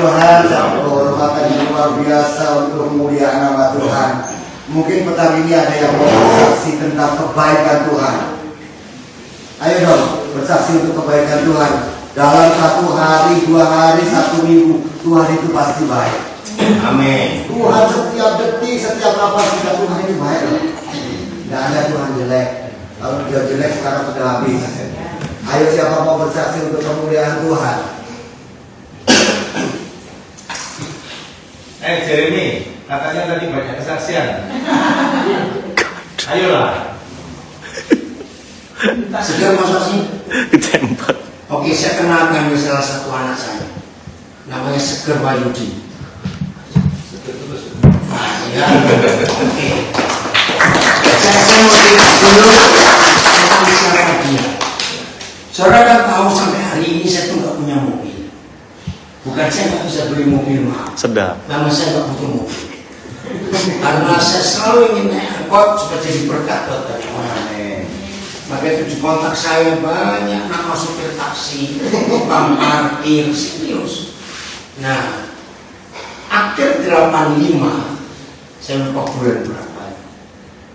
Tuhan, kehormatan yang luar biasa untuk kemuliaan nama Tuhan. Mungkin petang ini ada yang mau bersaksi tentang kebaikan Tuhan. Ayo dong, bersaksi untuk kebaikan Tuhan. Dalam 1 hari, 2 hari, 1 minggu, Tuhan itu pasti baik. Amin. Tuhan setiap detik, setiap napas kita, Tuhan itu baik. Tidak ada Tuhan jelek. Kalau dia jelek sekarang sudah habis. Ayo siapa mau bersaksi untuk kemuliaan Tuhan? Jeremy, katanya tadi banyak kesaksian. Ayolah. Segar masa sih? Ditembak. Oke, saya kenalkan salah satu anak saya. Namanya Segar Wahyudi. Ya. Oke. Saya mau cerita dulu tentang siapa dia. Saudara kan tahu sampai hari ini saya tuh nggak punya mobil. Bukan saya nggak bisa beli mobil mahal. Sedap. Karena saya nggak butuh mobil. Karena saya selalu ingin naik angkot supaya jadi berkat buat banyak orang. Maka itu di kontak saya banyak nama supir taksi, tukang parkir, serius. Nah, akhir 85, saya lupa bulan berapa.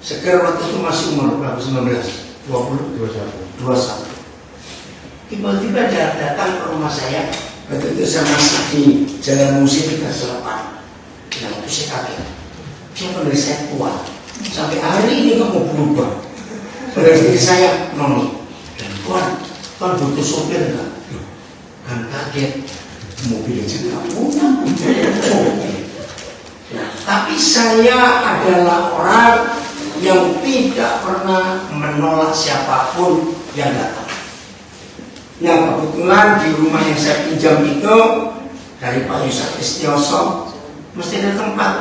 Segar waktu itu masih umur berapa? 19, 20, 21. Tiba-tiba dia datang ke rumah saya. Waktu itu saya masih di Jalan Musi 38. Nah, itu saya kaget. Dia panggil saya kuat. Sampai hari ini nggak mau berubah. Pada istri saya, Noni, dan Tuan butuh sopir enggak? Kan kaget, mobil aja nggak punya. Nah, tapi saya adalah orang yang tidak pernah menolak siapapun yang datang. Nah, kebetulan di rumah yang saya pinjam itu dari Pak Yusuf Istioso, mesti ada tempat.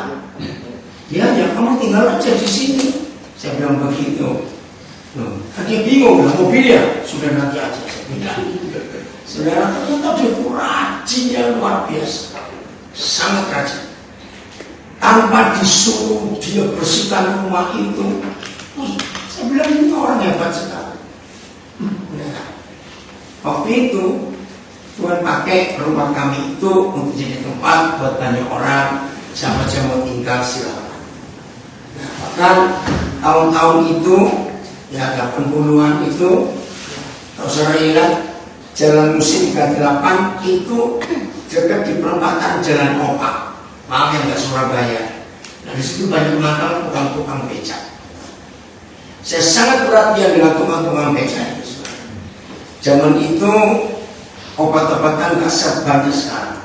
Ya, kamu tinggal aja di sini. Saya bilang begitu. Kan dia bingung lah, mobilnya sudah nanti aja saya bilang. Saudara, ternyata dia rajin yang luar biasa, sangat rajin. Tanpa disuruh dia bersihkan rumah itu. Saya bilang ini orang hebat sekali. Waktu itu Tuhan pakai rumah kami itu untuk jadi tempat buat banyak orang. Siapa yang mau tinggal silakan. Nah, bahkan tahun-tahun itu ya 80-an itu, kalau saudara ingat Jalan Musi 38 itu dekat di perempatan Jalan Opak, maaf yang nggak Surabaya. Nah, di situ banyak mangkal tukang-tukang becak. Saya sangat perhatian dengan tukang-tukang becak itu. Zaman itu obat-obatan nggak sebanyak sekarang.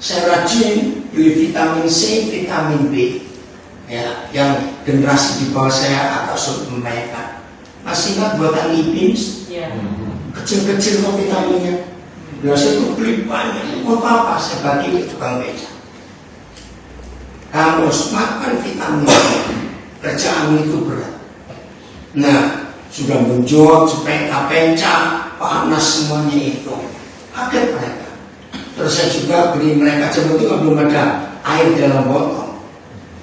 Saya rajin beli vitamin C, vitamin B. Ya, yang generasi di bawah saya agak sulit membayangkan. Masih ingat buatan Ipins? Kecil-kecil kok vitaminnya. Biasa itu beli banyak. Untuk apa? Saya bagi ke tukang beca. Kamu harus makan vitamin. Kerjaan itu berat. Nah, sudah menjual supaya penca, panas semuanya itu. Kaget mereka. Terus saya juga beli mereka sebetulnya belum ada air dalam botol.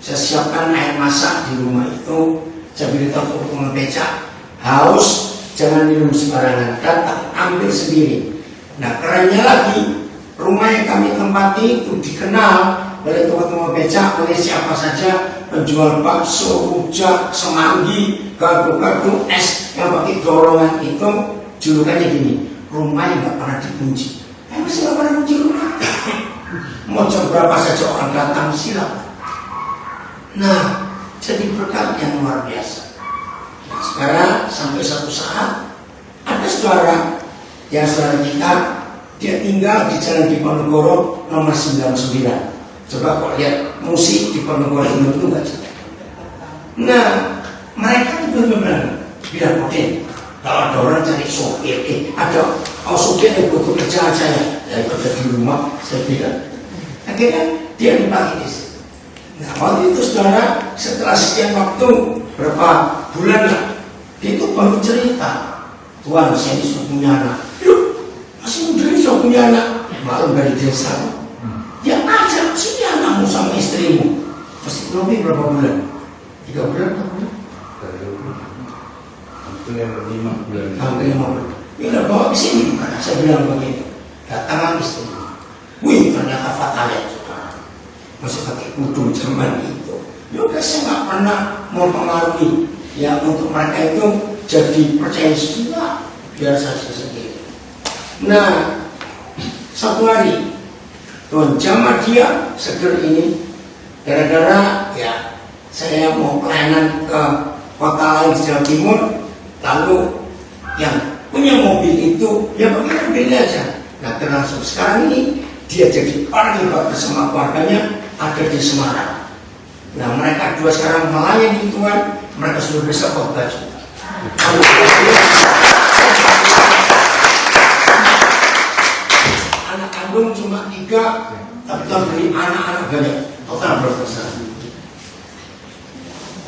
Saya siapkan air masak di rumah itu. Saya beritahu ke tukang becak, haus, jangan minum sembarangan, datang ambil sendiri. Nah, kerennya lagi, rumah yang kami tempati itu dikenal oleh tukang becak, oleh siapa saja, penjual bakso, rujak, semanggi, gado-gado, es yang pakai dorongan itu. Julukannya gini, rumah yang nggak pernah dikunci. Masih nggak pernah kunci rumah. Mau jam berapa saja orang datang silakan. Nah, jadi berkat yang luar biasa. Nah, sekarang sampai satu saat ada saudara kita, dia tinggal di Jalan Diponegoro nomor 99. Coba kok lihat musik di Diponegoro itu enggak jelas. Nah, mereka itu benar-benar bilang oke, kalau ada orang cari sopir, ada sopir yang butuh kerjaan saya kerja di rumah, saya bilang. Akhirnya dia dipakai di sini. Nah, waktu itu saudara, setelah sekian waktu, berapa bulan lah, dia itu baru cerita, Tuhan, saya ini sudah punya anak. Masih muda ini sudah punya anak. Maklum dari desa. Dia ajak sini anakmu sama istrimu. Masih lebih berapa bulan? 3 bulan, 4 bulan? Hampir 5 bulan. Hampir 5 bulan. Dia udah bawa ke sini. Saya bilang begitu. Datanglah istrimu. Wih, ternyata kata-kata sekarang masih pakai kudu zaman itu. Ya udah, saya nggak pernah mempengaruhi ya untuk mereka itu jadi percaya Yesus, biar saja sendiri. Nah, satu hari Tuhan jamah dia seger ini gara-gara ya saya mau pelayanan ke kota lain di Jawa Timur, lalu yang punya mobil itu ya pakai mobilnya aja. Nah, termasuk sekarang ini dia jadi orang yang bersama keluarganya ada di Semarang. Nah, mereka dua sekarang melayani Tuhan, mereka sudah bisa khotbah juga. Anak kandung cuma 3, tapi Tuhan beri anak-anak banyak. Total berapa besar?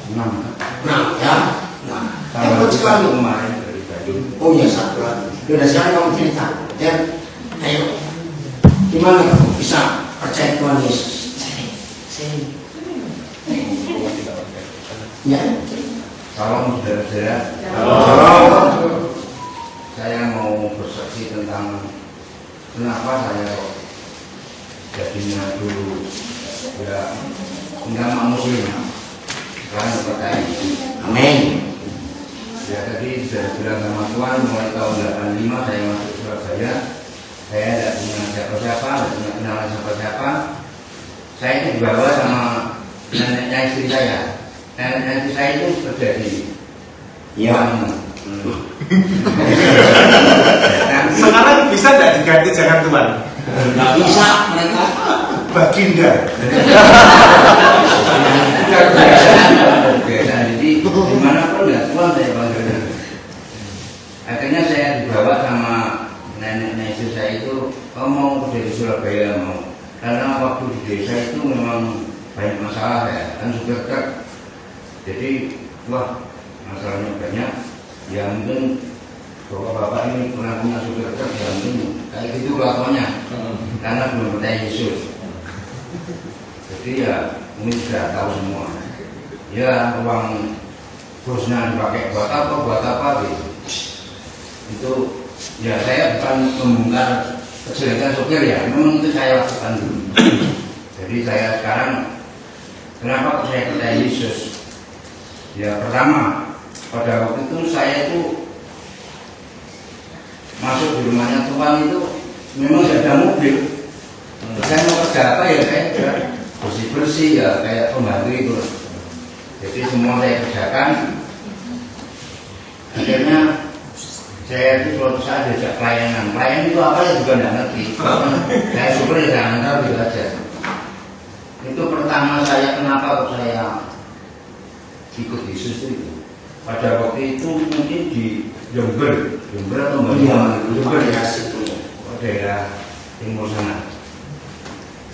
6. Nah, ya. Nah, hebat sekali. Kemarin dari Bandung. Oh ya, satu lagi. Sudah sekarang kamu cerita. Ya, ayo. Gimana kamu bisa percaya Tuhan Yesus? Saya. Ya. Salam saudara-saudara. Halo. Saya mau bersaksi tentang kenapa saya jadinya dulu ya enggak muslim karena percaya. Amin. Ya tadi sudah bilang sama Tuhan mulai tahun 85 saya masuk Surabaya. Saya tidak punya siapa-siapa, tidak punya kenalan siapa-siapa. Saya itu dibawa sama neneknya istri saya. Neneknya istri saya itu kerja di Iwan. Sekarang bisa tidak diganti jangan Tuhan? Nggak bisa mereka. Baginda. Biasa, jadi dimanapun ya Tuhan saya panggilnya. Akhirnya saya dibawa sama neneknya istri saya itu, mau kerja di Surabaya mau. Karena waktu di desa itu memang banyak masalah ya, kan supir truk. Jadi wah masalahnya banyak. Ya mungkin bapak-bapak ini pernah punya supir truk, ya mungkin kayak gitu kelakuannya. Karena belum percaya Yesus. Jadi ya mungkin sudah tahu semua. Ya uang bosnya dipakai buat apa gitu. Itu ya saya bukan membongkar kejelekan sopir ya, memang itu saya lakukan dulu. Jadi saya sekarang kenapa kok saya percaya Yesus? Ya pertama pada waktu itu saya itu masuk di rumahnya Tuhan itu memang tidak ada mobil. Saya mau kerja apa ya saya bersih-bersih ya kayak pembantu itu. Jadi semua saya kerjakan. Akhirnya saya itu suatu saat diajak pelayanan. Pelayanan itu apa ya juga tidak ngerti. Saya syukur ya jangan tahu gitu aja. Itu pertama saya kenapa kok saya ikut Yesus itu. Pada waktu itu mungkin di Jember atau Jember ya situ, daerah timur sana.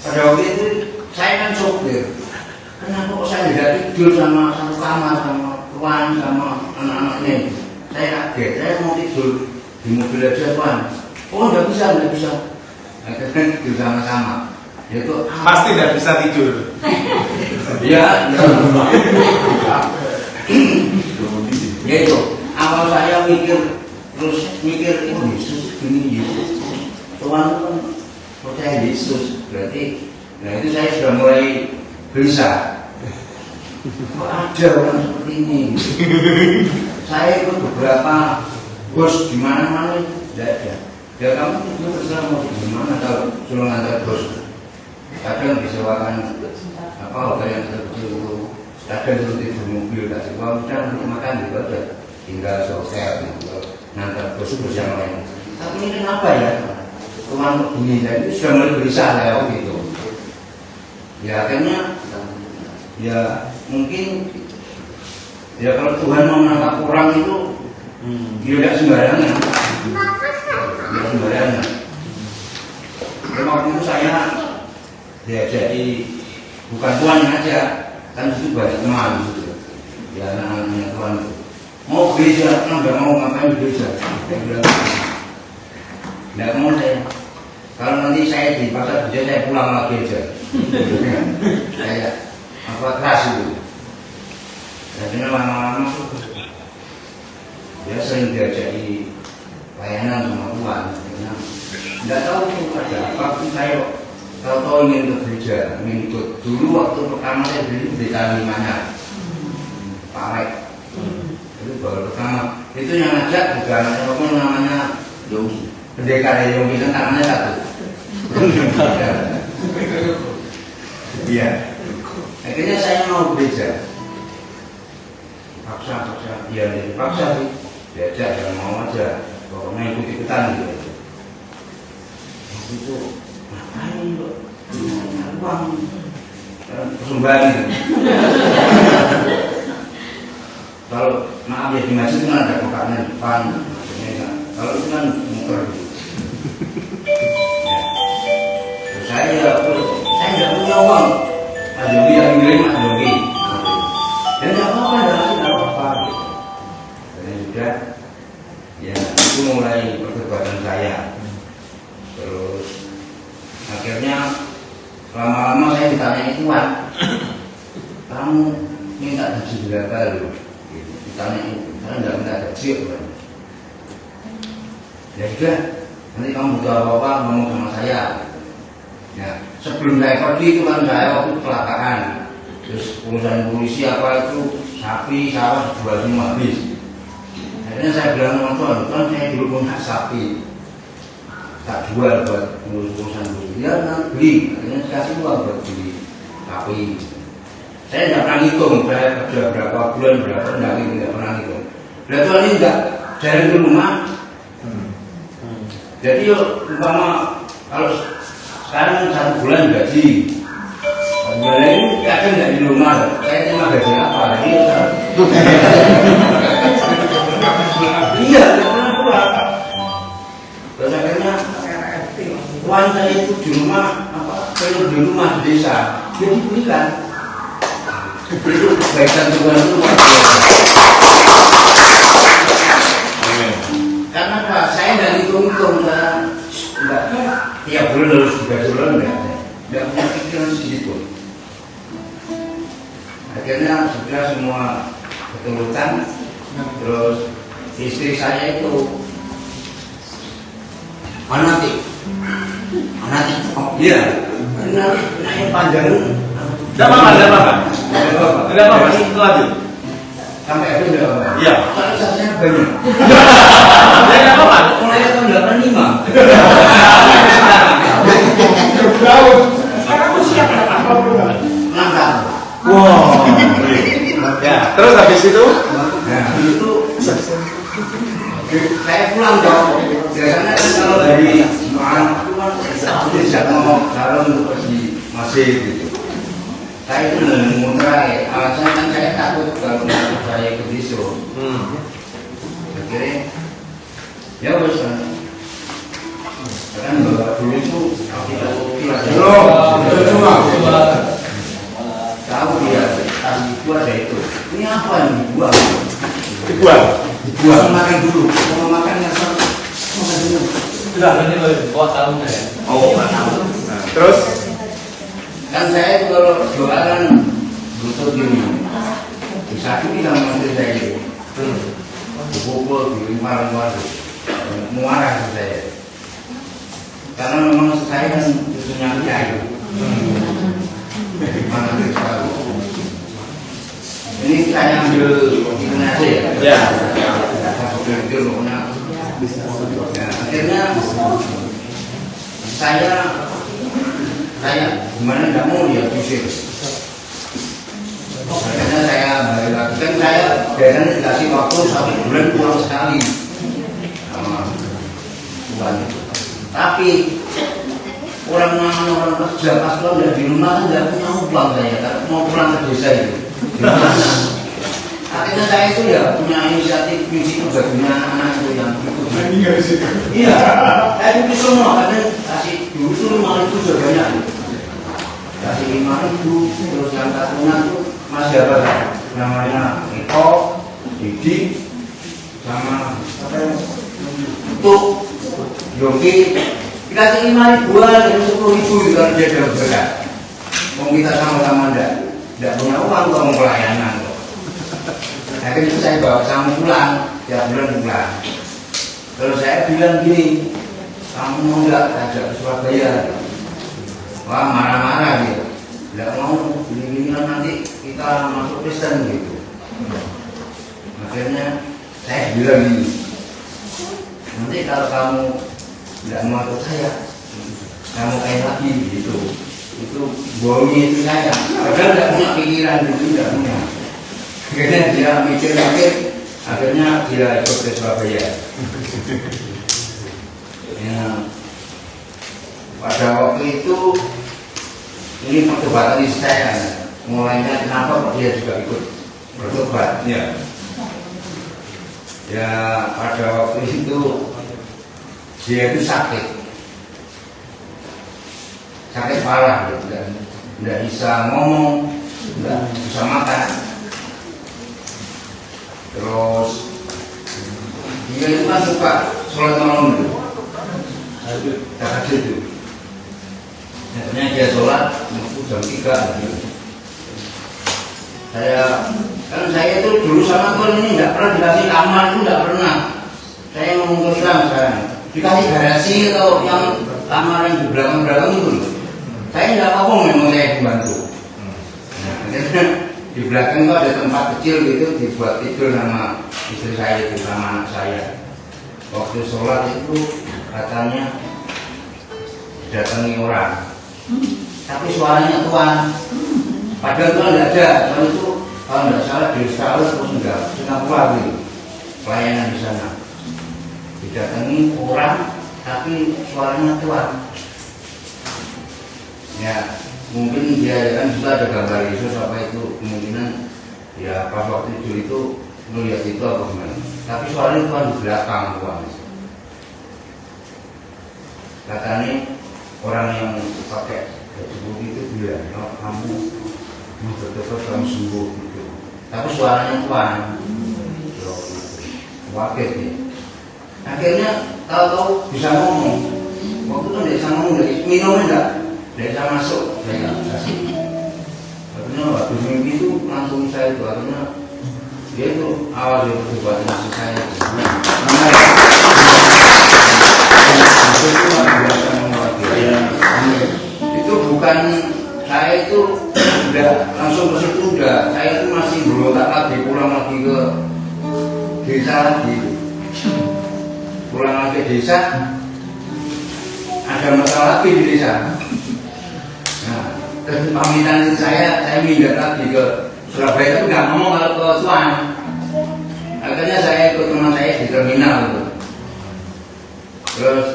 Pada waktu itu saya kan sopir. Kenapa kok saya tidak tidur sama satu kamar sama Tuhan sama anak-anaknya? Saya kaget, saya mau tidur di mobil aja Tuhan. Oh tidak bisa. Akhirnya tidur sama-sama. Yaitu Pasti tidak bisa tidur. ya. Ya itu, awal saya mikir ini Yesus, Tuhan kan percaya Yesus, berarti, nah itu saya sudah mulai gelisah. Kok ada orang seperti ini? Saya ikut beberapa bos di mana-mana tidak ada. Ya kamu itu terserah mau di mana kalau suruh ngantar bos. Kadang disewakan apa hotel yang kecil itu. Kadang dulu tidur mobil, kasih uang, dan untuk makan juga ada. Tinggal hotel, ngantar bos yang lain. Tapi ini kenapa ya? Tuhan begini, dan itu sudah mulai gelisah saya waktu itu. Ya akhirnya, ya mungkin, ya kalau Tuhan mau menangkap orang itu, dia tidak sembarangan. Tidak sembarangan. Waktu itu saya diajari bukan Tuhan aja. Kan itu banyak teman gitu ya, anak-anaknya Tuhan itu mau gereja, nggak mau ngapain gereja, nggak mau saya. Kalau nanti saya di pasar gereja saya pulang lagi aja, kayak apa keras itu. Jadi lama-lama dia sering diajari pelayanan sama Tuhan, nggak tahu itu ada apa pun saya tahu-tahu ingin ke gereja, ingin ikut. Dulu waktu pertama saya beli BK5-nya Pak Mek. Itu baru pertama. Itu yang ngajak juga anaknya pokoknya namanya Yonggi. Pendekar Yonggi kan tangannya satu. Iya. Akhirnya saya mau gereja. Paksa, iya dipaksa sih. Diajak jangan mau aja. Pokoknya ikut-ikutan gitu. Waktu itu ngapain kok? Uang persembahan gitu. Kalau maaf ya di masjid kan ada kokaknya depan, kalau itu kan muter gitu. Ya. Saya nggak punya uang. Mas Yogi yang ngirim Mas Yogi. Dan nggak apa-apa, nggak apa-apa. Dan sudah, ya itu mulai perdebatan saya. Terus akhirnya lama-lama saya ditanya Tuhan, kamu minta gaji berapa loh? Ditanya itu, saya nggak minta gaji kan? Ya sudah, nanti kamu butuh apa-apa ngomong sama saya. Ya, sebelum saya pergi itu kan saya waktu kecelakaan, terus urusan polisi apa itu sapi sawah jual semua habis. Akhirnya saya bilang sama Tuhan, saya dulu punya sapi, tak jual buat urusan polisi. Dia nanti beli, akhirnya saya kasih uang buat beli sapi. Saya tidak pernah hitung, saya kerja berapa bulan, berapa tidak pernah hitung. Dan Tuhan ini enggak, dari rumah. Jadi umpama kalau sekarang 1 bulan gaji, bulan ini kadang nggak di rumah, saya terima gaji apa? Jadi iya, nggak pernah keluar. Terus akhirnya uang saya itu di rumah, kalau di rumah di desa, dia diberikan. Kebaikan Tuhan itu luar biasa. Karena Pak, saya nggak hitung-hitung, nggak tiap bulan harus 3 bulan, nggak punya pikiran segitu. Akhirnya sudah semua keturutan, terus istri saya itu Manati, oh iya, nanti panjang. Tidak apa-apa. Ini lanjut. Sampai itu tidak apa-apa. Iya. Soalnya saya banyak. Tidak apa-apa. Mulai tahun 85. Sekarang usia berapa? 6 tahun. Wow. Ya. Terus habis itu? Nah, itu saya pulang dong. Biasanya kan kalau dari anak itu kan tidak mau calon untuk pergi masih gitu. Saya itu memuntrai, alasannya kan saya takut kalau saya ikut isu. Akhirnya, ya wes kan. Karena bapak dulu itu tidak tahu dia tas itu ada itu. Ini apa yang dibuang? Dibuang makan dulu. Kalau makan yang sama makan dulu. Sudah ini bawa tahunnya ya. Oh, terus? Kan saya itu kalau doa kan butuh gini, disakiti sama istri saya itu, dipukul, dilimpa-limpa, muarah saya. Karena memang saya kan cucunya kiai, mana tahu. Ini saya ambil ini aja ya. Ya. Akhirnya saya gimana nggak mau dia pusing. Akhirnya saya balik lagi, kan saya biasanya dikasih waktu 1 bulan pulang sekali sama Tuhan. Tapi orang kerja pas pulang dari di rumah kan nggak punya uang saya, karena mau pulang ke desa itu. Akhirnya saya itu ya punya inisiatif misi kebagian anak-anak itu yang ikut. Iya, saya itu semua karena kasih dulu itu 5.000 sudah banyak. Kasih 5.000, terus yang tatungan itu masih apa? Namanya Eko, Didi, sama apa yang untuk Yogi. Dikasih 5.000-an, itu 10.000 itu kan dia dalam berkat. Mau kita sama-sama tidak punya uang untuk mau pelayanan. Akhirnya saya bawa kamu pulang, tiap bulan pulang. Terus saya bilang gini, kamu mau nggak ajak ke Surabaya? wah marah-marah gitu, nggak mau gini-gini nanti kita masuk Kristen gitu. Akhirnya saya bilang gini, nanti kalau kamu nggak mau ikut saya, kamu kayak lagi gitu, itu bohongnya itu saya. Padahal nggak punya pikiran gitu, nggak punya. Akhirnya dia mikir-mikir, akhirnya dia ikut ke Surabaya. Ya, pada waktu itu ini perdebatan di saya, mulainya kenapa kok dia juga ikut bertobat. Ya pada waktu itu dia itu sakit parah gitu, tidak bisa ngomong, tidak bisa makan. Terus dia itu kan suka sholat malam itu, tahajud itu. Akhirnya dia sholat jam 3 gitu. Saya itu dulu sama Tuhan ini nggak pernah dikasih kamar, itu nggak pernah. Saya ngomong Islam sekarang, dikasih garasi atau yang kamar yang di belakang itu, saya nggak ngomong, memang saya dibantu. Nah, akhirnya di belakang itu ada tempat kecil gitu, dibuat tidur sama istri saya itu, sama anak saya. Waktu sholat itu katanya datangi orang, tapi suaranya Tuhan. Padahal Tuhan tidak ada. Tuhan itu kalau tidak salah di Australia terus enggak Singapura gitu, pelayanan di sana. Didatangi orang, tapi suaranya Tuhan. Ya mungkin dia kan juga ada gambar Yesus apa itu, kemungkinan ya pas waktu itu melihat itu apa gimana. Tapi suaranya Tuhan di belakang Tuhan. Katanya orang yang pakai baju putih itu bilang, oh, kamu betul-betul kamu sembuh gitu. Tapi suaranya Tuhan. Wakil nih. Akhirnya tahu-tahu bisa ngomong. Waktu itu tidak bisa ngomong, minumnya enggak bisa masuk. Saya kasih. Akhirnya waktu mimpi itu langsung saya itu, akhirnya dia itu awal dia berbuat nasi saya. Itu bukan saya itu udah langsung ke situ, udah saya itu masih berontak lagi, pulang lagi ke desa lagi, pulang lagi ke desa, ada masalah lagi di desa. Nah, terus pamitan saya minggat lagi ke Surabaya, tapi nggak ngomong kalau ke Tuhan. Akhirnya saya ikut teman saya di terminal itu. Terus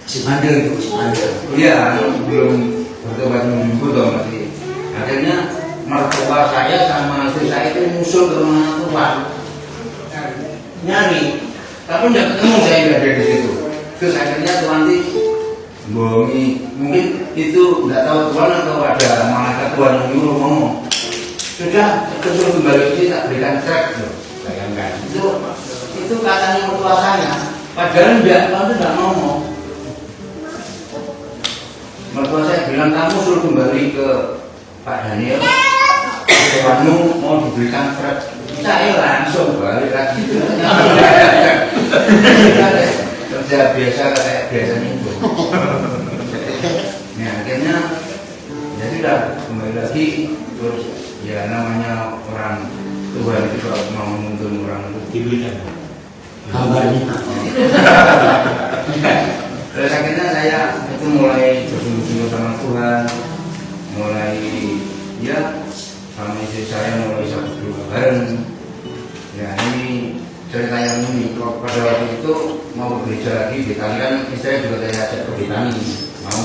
si bandel itu, si bandel. Iya, belum bertobat minggu dong masih. Akhirnya mertua saya sama istri saya itu musuh ke rumah Tuhan, nyari, tapi tidak ketemu, saya nggak ada di situ. Terus akhirnya Tuhan itu bohongi, mungkin itu nggak tahu Tuhan atau ada malaikat Tuhan yang nyuruh ngomong. Sudah, terus kembali ke tak berikan trek, bayangkan. Itu katanya mertua saya, padahal Tuhan itu nggak ngomong. Mertua saya bilang, kamu suruh kembali ke Pak Daniel, Tuhanmu mau diberikan trek. Saya langsung balik lagi. Kerja biasa kayak biasanya itu. Nah akhirnya ya sudah kembali lagi, terus ya namanya orang Tuhan itu kalau mau menuntun orang itu Diberikan. Gambarnya. Terus akhirnya saya itu mulai berguru sama Tuhan, mulai ya sama istri saya mulai satu bareng. Ya ini cerita yang ini. Pada waktu itu mau gereja lagi di Betani, kan istri juga saya ajak ke Betani, mau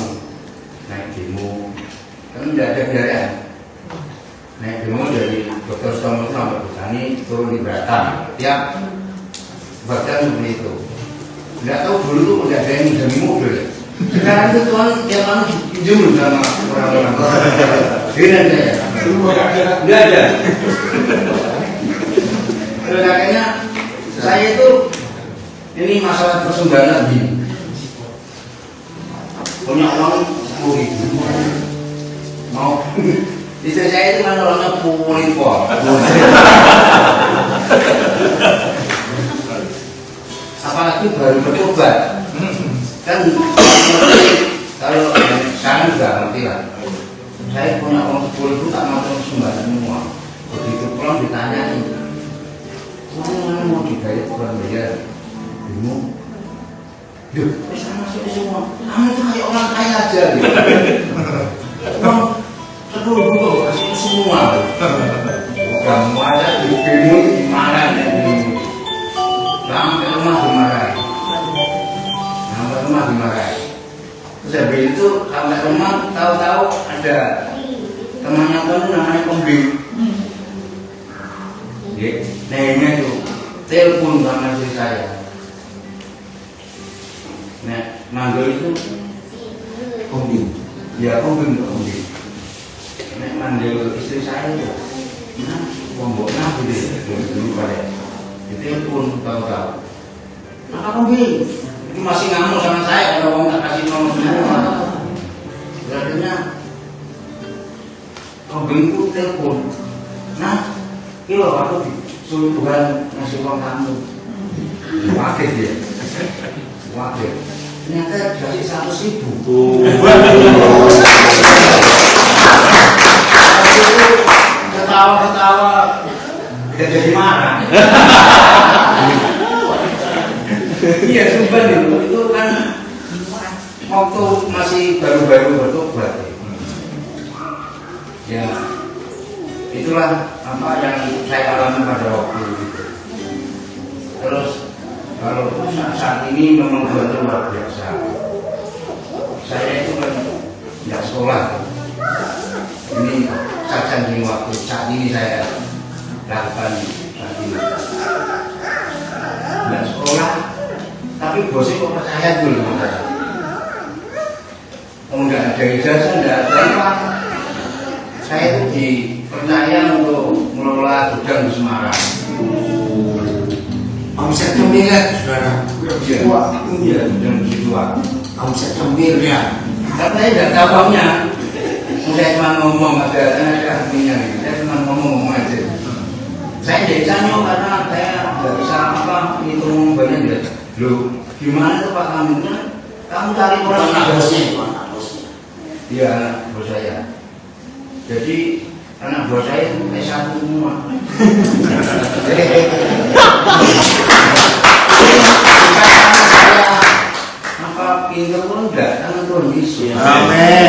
naik demo, kan tidak ada biaya. Naik demo dari Dr. Stomo sampai Betani, turun di Batam, tiap bahkan seperti itu. Tidak tahu dulu tuh udah ada yang minjem mobil. Sekarang itu Tuhan tiap malam pinjam sama orang-orang. Dengan saya, tidak ada. Terus akhirnya saya itu ini masalah persumbangan gini. Punya uang 10.000, mau istri saya itu kan orangnya pulipor. Apalagi baru bertobat kan, kalau sekarang Sampai juga ngerti lah. Saya punya uang 10 itu tak mau sumbangan semua. Begitu pulang ditanyain, mana mau dibayar bukan bayar? Bingung. Duh, bisa masuk semua. Kamu itu kayak orang kaya aja. Uang 10 itu kasih semua. Kamu ada di bingung gimana nih? Sampai rumah dimarahin. Sampai rumah dimarahin. Terus habis itu sampai rumah tahu-tahu ada temannya kamu namanya Pembing. Nanya itu telepon sama istri saya. Nah, manggil itu Pembing. Ya Pembing. Nah, manggil istri saya itu, nah, pemboknya gitu dulu pada. Ditelepon tahu-tahu. Maka Pembing, ini masih ngamuk sama saya kalau orang tak kasih nomor semua. Berartinya Pembing itu telepon. Nah, kilo aku suruh Tuhan ngasih uang kamu. Wakil dia. Wakil. Ternyata dikasih 100.000. Ketawa-ketawa kita jadi marah. Iya, sumpah itu kan waktu masih baru-baru bertobat. Ya, itulah apa yang saya alami pada waktu itu. Terus kalau saat ini memang betul luar biasa. Saya itu kan tidak sekolah. Ini saja di waktu saat ini saya lakukan saat ini. Tidak sekolah, tapi bosnya kok percaya dulu sama saya. Enggak ada ijazah, enggak ada apa. Saya itu dipercaya untuk mengelola gudang di Semarang. Omsetnya miliar, saudara. Iya, gudang di situ. Omsetnya miliar. Tapi saya tidak tahu uangnya. Saya cuma ngomong ada artinya. Saya cuma ngomong aja. Saya tidak bisa nyok karena saya tidak bisa apa hitung banyak. Loh, gimana tuh Pak kamu? Kamu cari orang anak bosnya. Iya, anak bos saya. Jadi anak buah saya itu S1 semua. Apa pinter pun enggak, karena Tuhan Yesus. Amin.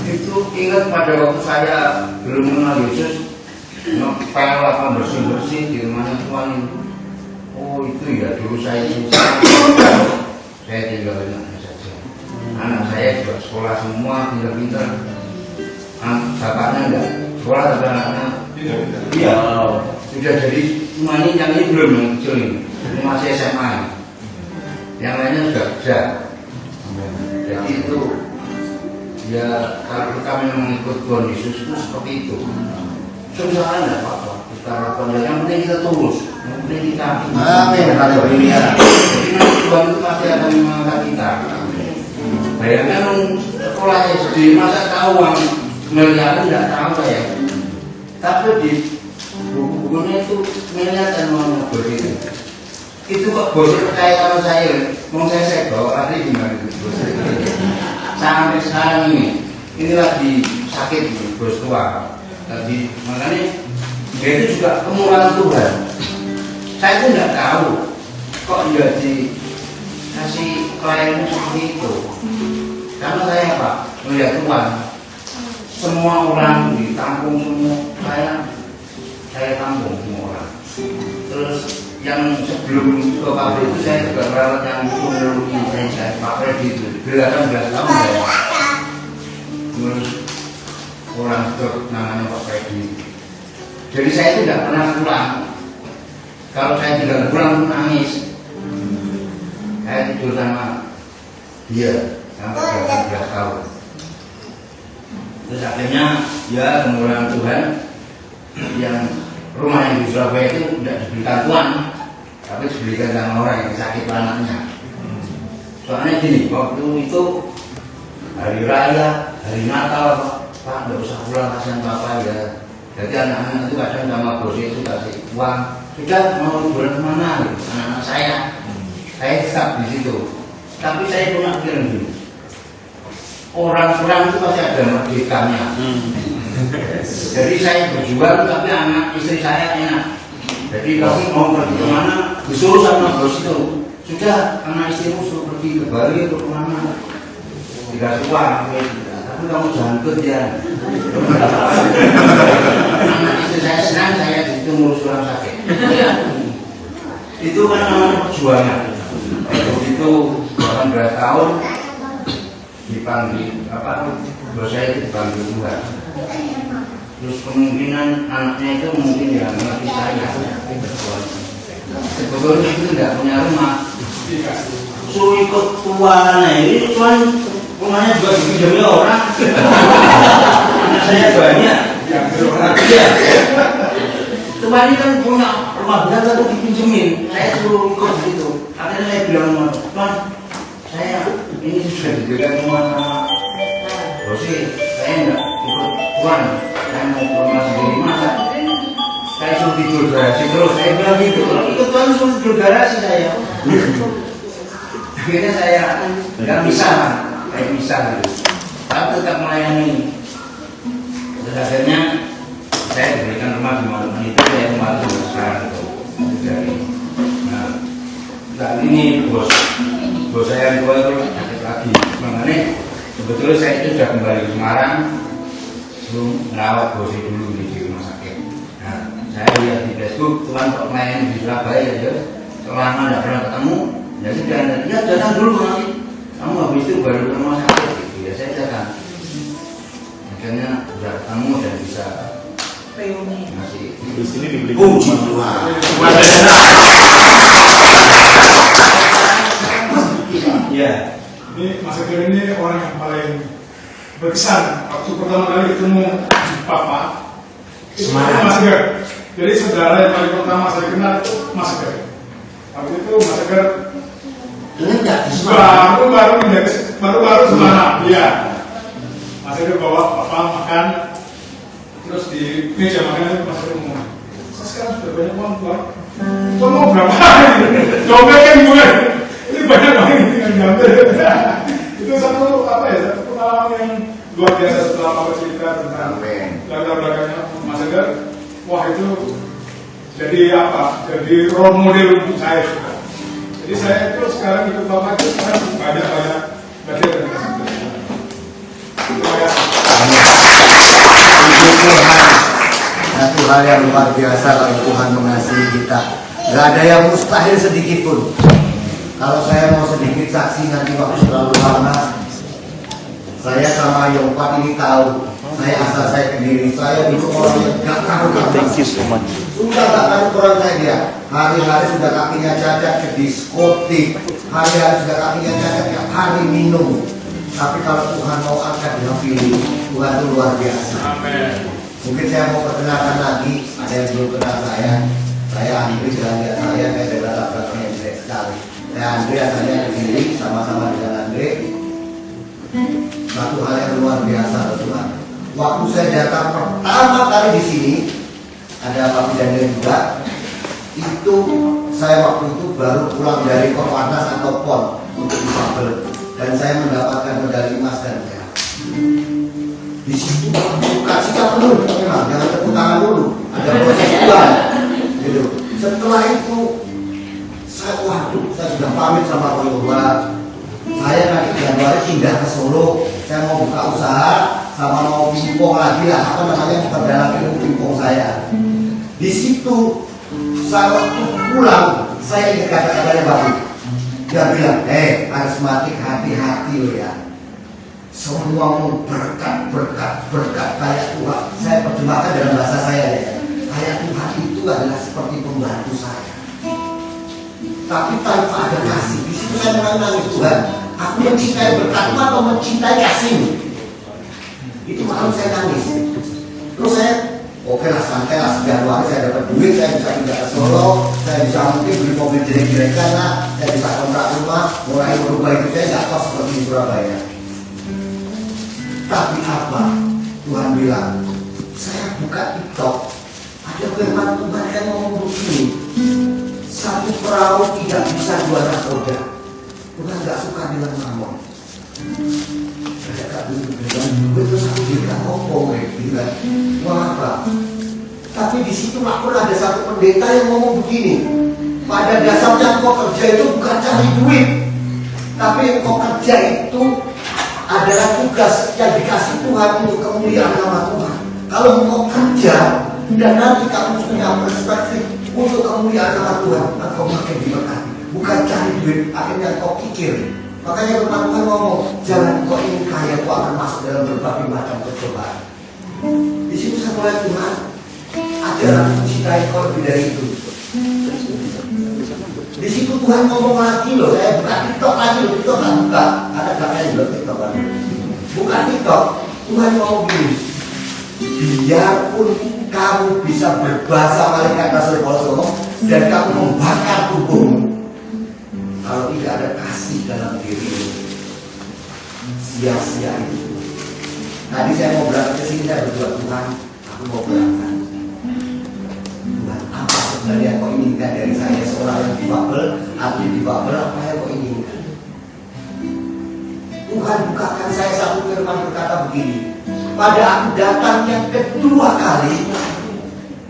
Itu ingat pada waktu saya belum mengenal Yesus, ngepel apa bersih-bersih di rumahnya Tuhan itu. Oh itu ya dulu saya susah. Saya tinggalin anaknya saja. Anak saya juga sekolah semua, pinter-pinter. Bapaknya enggak sekolah tapi anaknya iya sudah jadi cuma ini yang ini belum yang kecil ini masih SMA yang lainnya sudah kerja. Jadi itu ya kalau kita memang ikut Tuhan Yesus itu seperti itu. Susah enggak apa-apa kita lakukan, yang penting kita tulus, yang penting kita Amin. Haleluya. jadi nanti Tuhan itu pasti akan mengangkat kita. Bayangkan sekolah SD masa tahu uang miliaran tidak tahu saya, tapi di buku-bukunya itu miliaran mau bos itu kok bosnya percaya sama saya, mau saya bawa ahli gimana itu bos. Sampai sekarang ini lagi sakit bos tua, tadi makanya dia itu juga kemurahan Tuhan. Saya itu tidak tahu kok dia dikasih klien seperti itu, karena saya apa melihat Tuhan. Semua orang ditampung semua, saya tampung semua orang. Terus yang sebelum ke pabrik itu saya juga merawat yang menuruni saya Pak Freddy itu 18 tahun saya. Terus orang itu namanya Pak Freddy. Jadi saya itu tidak pernah pulang. Kalau saya tidak pulang nangis. Saya tidur sama dia sampai 18 tahun. Terus akhirnya ya kemurahan Tuhan yang rumah yang di Surabaya itu tidak diberikan Tuhan, tapi diberikan sama orang yang sakit anaknya. Soalnya gini, waktu itu hari raya, hari Natal, Pak nggak usah pulang kasihan Bapak ya. Jadi anak-anak itu kadang sama bos itu kasih uang, sudah mau liburan kemana? Gitu. Anak-anak saya tetap di situ. Tapi saya punya pikiran gini, orang itu pasti ada merdekanya. Jadi saya berjuang tapi anak istri saya enak. Jadi kamu mau pergi kemana disuruh sama bos itu. Sudah anak istrimu suruh pergi ke Bali atau kemana, dikasih uang. Tapi kamu jangan kerja. Anak istri saya senang, saya itu ngurus orang sakit. Itu kan namanya perjuangan. Itu 18 tahun dipanggil bos saya itu dipanggil Tuhan. Terus kemungkinan anaknya itu mungkin ya mengerti saya. Sebetulnya itu tidak punya rumah. Suruh ikut tuannya ini, tuan rumahnya juga dipinjami orang. Anak saya banyak. Iya. Tuan ini kan punya rumah besar tapi dipinjemin. Saya suruh ikut gitu. Akhirnya saya bilang, Tuan, saya ini sudah dijaga rumah sama Bosi. Saya enggak ikut tuan. Saya mau ke rumah sendiri masa. Saya suruh tidur garasi terus. Saya bilang gitu. Kalau ikut tuan suruh tidur garasi saya. Akhirnya saya nggak bisa, kayak bisa gitu. Tapi tetap melayani. Terus akhirnya saya diberikan rumah di malam itu. Saya kembali sekarang itu. Nah, saat ini bos saya tua itu sakit lagi. Makanya sebetulnya saya itu sudah kembali ke Semarang sebelum merawat bos itu dulu di rumah sakit. Nah, saya lihat di Facebook Tuhan kok main di Surabaya ya. Selama tidak pernah ketemu. Ya sudah, ya datang dulu nanti. Kamu habis itu baru ke rumah sakit gitu. Ya saya datang. Akhirnya sudah ketemu dan bisa masih Di sini dibeli Puji Tuhan. ya. Ini Mas Eger ini orang yang paling berkesan. Waktu pertama kali ketemu Papa, itu Mas Eger. Jadi saudara yang paling pertama saya kenal itu Mas Eger. Waktu itu Mas Eger baru Semarang. Iya. Mas Eger bawa Papa makan, terus di meja makan itu Mas Eger ngomong, saya sekarang sudah banyak uang Tuhan. Tuhan mau berapa? Dompet kan gue. Ini banyak banget yang diambil. Itu satu pengalaman yang luar biasa setelah Papa cerita tentang latar-belakangnya Mas Eger. Wah itu jadi jadi role model untuk saya juga. Jadi saya itu sekarang ikut Bapak itu sekarang banyak belajar dari kasih Tuhan. Terima kasih. Puji Tuhan. Satu hal yang luar biasa kalau Tuhan mengasihi kita. Gak ada yang mustahil sedikit pun. Kalau saya mau sedikit saksi nanti waktu terlalu lama. Saya sama Yongpat ini tahu. Saya asal saya sendiri. Saya itu orang yang gak karu-karuan. Sudah gak karu-karuan saya dia. Hari-hari sudah kakinya cacat ke diskotik. Hari-hari sudah kakinya cacat ke hari minum. Tapi kalau Tuhan mau angkat dia pilih, Tuhan itu luar biasa. Amin. Mungkin saya mau perkenalkan lagi. Ada yang belum kenal saya. Saya Andri, sudah lihat saya dari latar belakang yang jelek sekali. Saya Andri, asalnya dari Gili, sama-sama dengan Andri. Satu hal yang luar biasa Tuhan. Waktu saya datang pertama kali di sini, ada Pak Daniel juga. Itu saya waktu itu baru pulang dari Korlantas atau PON untuk difabel, dan saya mendapatkan medali emas dan perak. Di situ sukacita penuh, memang jangan tepuk tangan dulu, ada proses Tuhan. Gitu. Setelah itu saya sudah pamit sama Pak Yoba. Saya nanti Januari pindah ke Solo. Saya mau buka usaha sama mau pimpong lagi lah, perdalam ilmu pimpong saya. Di situ saya waktu pulang, saya ingat kata-katanya Bapak. Dia bilang, karismatik hati-hati lo ya. Semua berkat kayak Tuhan. Saya terjemahkan dalam bahasa saya ya. Kayak Tuhan itu adalah seperti pembantu saya. Tapi tanpa ada kasih. Di situ saya mengenang Tuhan. Aku mencintai berkatmu atau mencintai kasihmu? Itu malam saya nangis. Terus saya, oke lah santai lah, Januari saya dapat duit, saya bisa pindah ke Solo, saya bisa mungkin beli mobil jelek-jelekan lah, saya bisa kontrak rumah, mulai merubah hidup saya nggak kos seperti di Surabaya. Tapi apa? Tuhan bilang, saya buka TikTok, ada firman Tuhan yang ngomong begini, satu perahu tidak bisa dua nakoda. Tuhan nggak suka dengan mamon. ada Kak terus aku juga ngomong gitu kan, apa? Tapi di situ pun ada satu pendeta yang ngomong begini, pada dasarnya engkau kerja itu bukan cari duit, tapi engkau kerja itu adalah tugas yang dikasih Tuhan untuk kemuliaan nama Tuhan. Kalau engkau kerja dan nanti kamu punya perspektif untuk kemuliaan nama Tuhan, engkau makin diberkati. Bukan cari duit, akhirnya engkau pikir. Makanya teman-teman ngomong, jangan kau ingin kaya, kau akan masuk dalam berbagai macam percobaan. Di situ saya mulai Tuhan, ajaran mencintai kau lebih dari itu. Di situ Tuhan ngomong lagi loh, saya buka TikTok lagi loh, TikTok tak buka, ada kakaknya juga TikTok kan. Buka TikTok, Tuhan ngomong gini, biarpun kamu bisa berbahasa malaikat Rasul Paulus ngomong, dan kamu membakar tubuhmu, kalau tidak ada kasih dalam dirimu, sia-sia itu. Tadi saya mau berangkat ke sini, saya berdoa Tuhan, aku mau berangkat. Tuhan, apa sebenarnya kau inginkan dari saya seorang yang difabel, atlet difabel, apa yang kau inginkan? Tuhan bukakan saya satu firman berkata begini, pada aku datang yang kedua kali,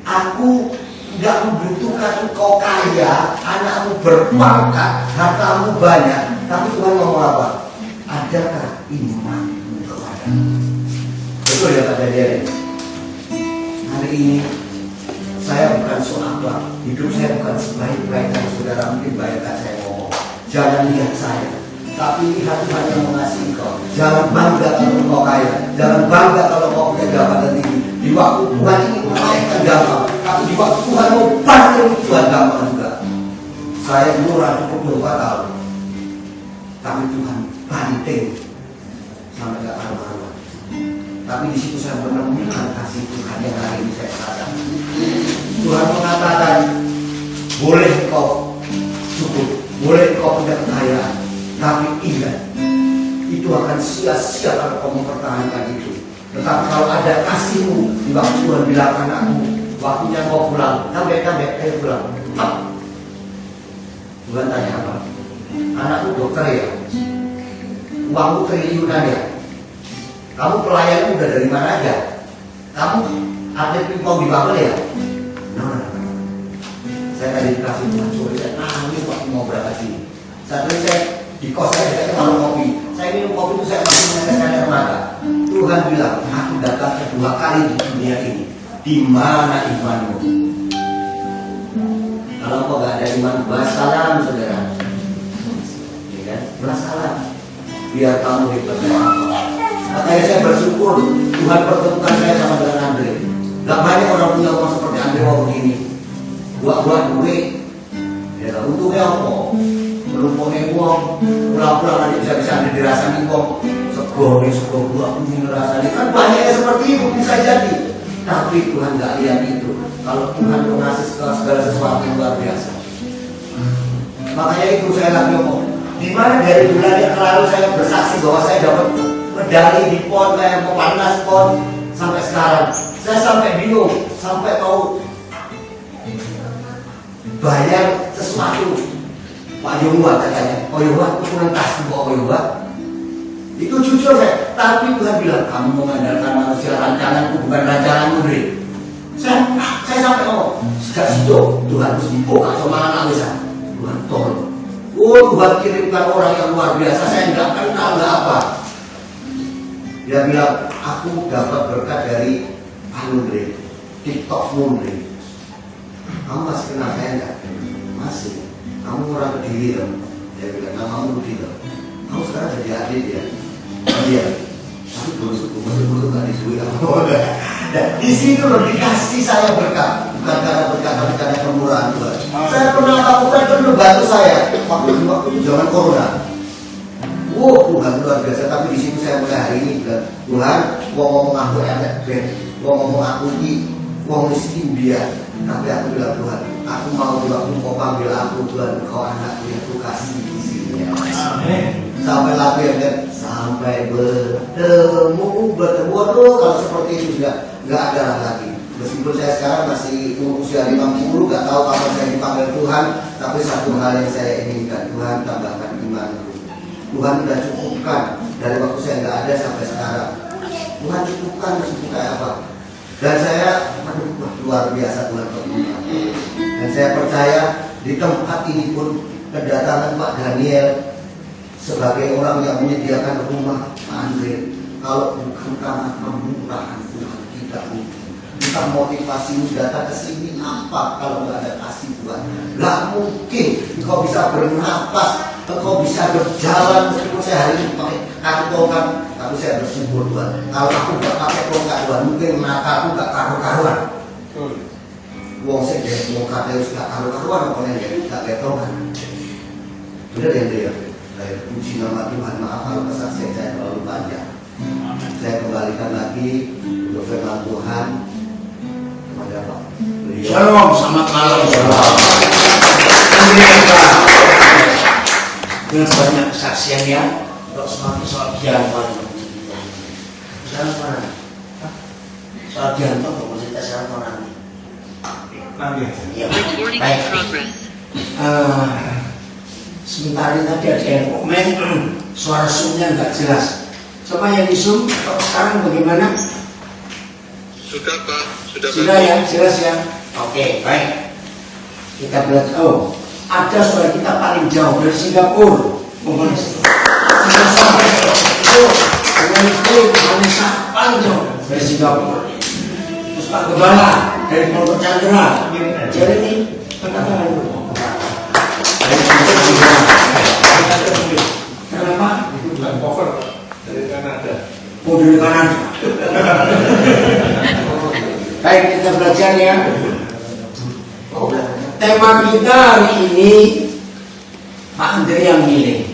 aku tidak membutuhkan engkau kaya, anakmu berpangkat, hartamu banyak, tapi Tuhan ngomong apa? Adakah iman kepadamu? Betul ya Pak Dadian? Hari ini saya bukan soal hidup saya bukan sebaik-baiknya saudara, mungkin bayangkan saya ngomong. Jangan lihat saya, tapi lihat Tuhan yang mengasihi kau. Jangan bangga kalau kau kaya, jangan bangga kalau kau punya jabatan tinggi. Di waktu Tuhan ingin menaikkan gampang, tapi di waktu Tuhan mau bangkit Tuhan gampang juga. Saya dulu orang cukup 24 tahun, tapi Tuhan banting sampai ke karuan. Tapi di situ saya menemukan kasih Tuhan yang hari ini saya katakan. Tuhan mengatakan, boleh kau cukup, boleh kau punya kekayaan, tapi ingat, itu akan sia-sia kalau kau mempertahankan itu. Tetapi kalau ada kasihmu, di waktu Tuhan bilang anakmu, waktunya kau pulang, tambah, ayo pulang. Tuhan tanya apa? Anakku dokter ya? Uangmu triliunan ya? Kamu pelayan udah dari mana aja? Kamu atlet pingpong di Babel ya? Nah. Saya tadi dikasih Tuhan sore, saya nangis waktu mau berangkat sini. Saat ini saya di kos saya minum kopi. Saya minum kopi itu saya masih meneteskan air mata. Tuhan bilang, aku datang kedua kali di dunia ini. Di mana imanmu? Kalau kau gak ada iman, wassalam saudara. Ya kan? Wassalam. Biar kamu hebatnya apa? Makanya saya bersyukur Tuhan pertemukan saya sama dengan Andre. Gak banyak orang punya uang seperti Andre mau begini. Buat duit. Ya kan? Untungnya apa? Melumpungnya uang, pulang-pulang nanti bisa Andre dirasani kok. Sego gua punya rasanya. Kan banyaknya seperti itu bisa jadi. Tapi Tuhan gak lihat itu. Kalau Tuhan mengasih segala sesuatu yang luar biasa. Makanya itu saya lagi ngomong. Di mana dari bulan yang lalu saya bersaksi bahwa saya dapat medali di PON, kayak peparnas PON sampai sekarang. Saya sampai bingung, sampai mau bayar sesuatu. Pak Yowa katanya, oh Yowa, aku mentas di bawah Yowa. Itu jujur saya, tapi Tuhan bilang, kamu mengandalkan manusia, rancanganku bukan rancanganmu, Dri. Saya sampai ngomong, sejak situ Tuhan mesti buka semangat bisa. Tuhan tolong. Oh, Tuhan kirimkan orang yang luar biasa, saya nggak kenal, nggak apa. Dia bilang, aku dapat berkat dari Andre, TikTokmu, Andre. Kamu masih kenal saya nggak? Masih. Kamu orang Kediri dong. Dia bilang, namamu Kediri dong. Kamu sekarang jadi adik ya? Iya. Tapi belum nggak disuruh kamu. Dan di sini loh dikasih saya berkat, bukan karena berkat, tapi karena kemurahan Tuhan. Saya pernah lakukan penuh bantu saya waktu itu zaman corona. Tuhan luar biasa. Tapi di situ saya mulai hari ini bilang, Tuhan, gua ngomong aku enak ben, gua ngomong aku gua miskin dia. Tapi aku bilang Tuhan, aku mau juga kau panggil aku Tuhan, kau anakku yang ku kasih di sini. Amin. Sampai lagu yang sampai bertemu. Aduh, kalau seperti itu juga nggak ada lagi. Meskipun saya sekarang masih usia 50, nggak tahu kapan saya dipanggil Tuhan. Tapi satu hal yang saya inginkan, Tuhan tambahkan imanku. Tuhan sudah cukupkan dari waktu saya nggak ada sampai sekarang. Tuhan cukupkan meskipun kayak apa. Dan saya, aduh, luar biasa Tuhan pertemukan. Dan saya percaya di tempat ini pun kedatangan Pak Daniel sebagai orang yang menyediakan rumah Pak Andre. Kalau bukan karena kemurahan Tuhan kita, kita motivasi datang ke sini apa kalau nggak ada kasih Tuhan? Nggak mungkin kau bisa bernapas, kau bisa berjalan. Meskipun saya hari ini pakai kaki tongkat, tapi saya bersyukur Tuhan. Kalau aku nggak pakai tongkat Tuhan, mungkin mata aku nggak karu-karuan. Wong saya jadi tongkat harus nggak karu-karuan, pokoknya nggak kayak tongkat. Benar ya dia. Saya puji nama Tuhan. Maaf kalau kesaksian saya terlalu panjang. Saya kembalikan lagi untuk firman Tuhan kepada Pak beliau. Shalom, selamat malam. Shalom. Dengan banyak kesaksian ya, untuk semakin soal Dianto. Sekarang mana? Soal Dianto, mau cerita sekarang mana? Nanti. Ya, baik. Sebentar ini tadi ada yang komen, suara zoomnya nggak jelas. Coba yang di zoom, sekarang bagaimana? Sudah Pak, Sudah ya, jelas ya. Oke, baik. Kita belajar. Oh, ada saudara kita paling jauh dari Singapura. Mohon itu dengan itu Vanessa paling jauh dari Singapura. Terus Pak Gembala dari Pondok Chandra. Jadi ini katakan dulu. Dari Pondok Chandra. Kenapa? Bukan cover dari Kanada. Oh, dari Kanada. Baik, kita belajar ya. Tema kita hari ini Pak Andre yang milih,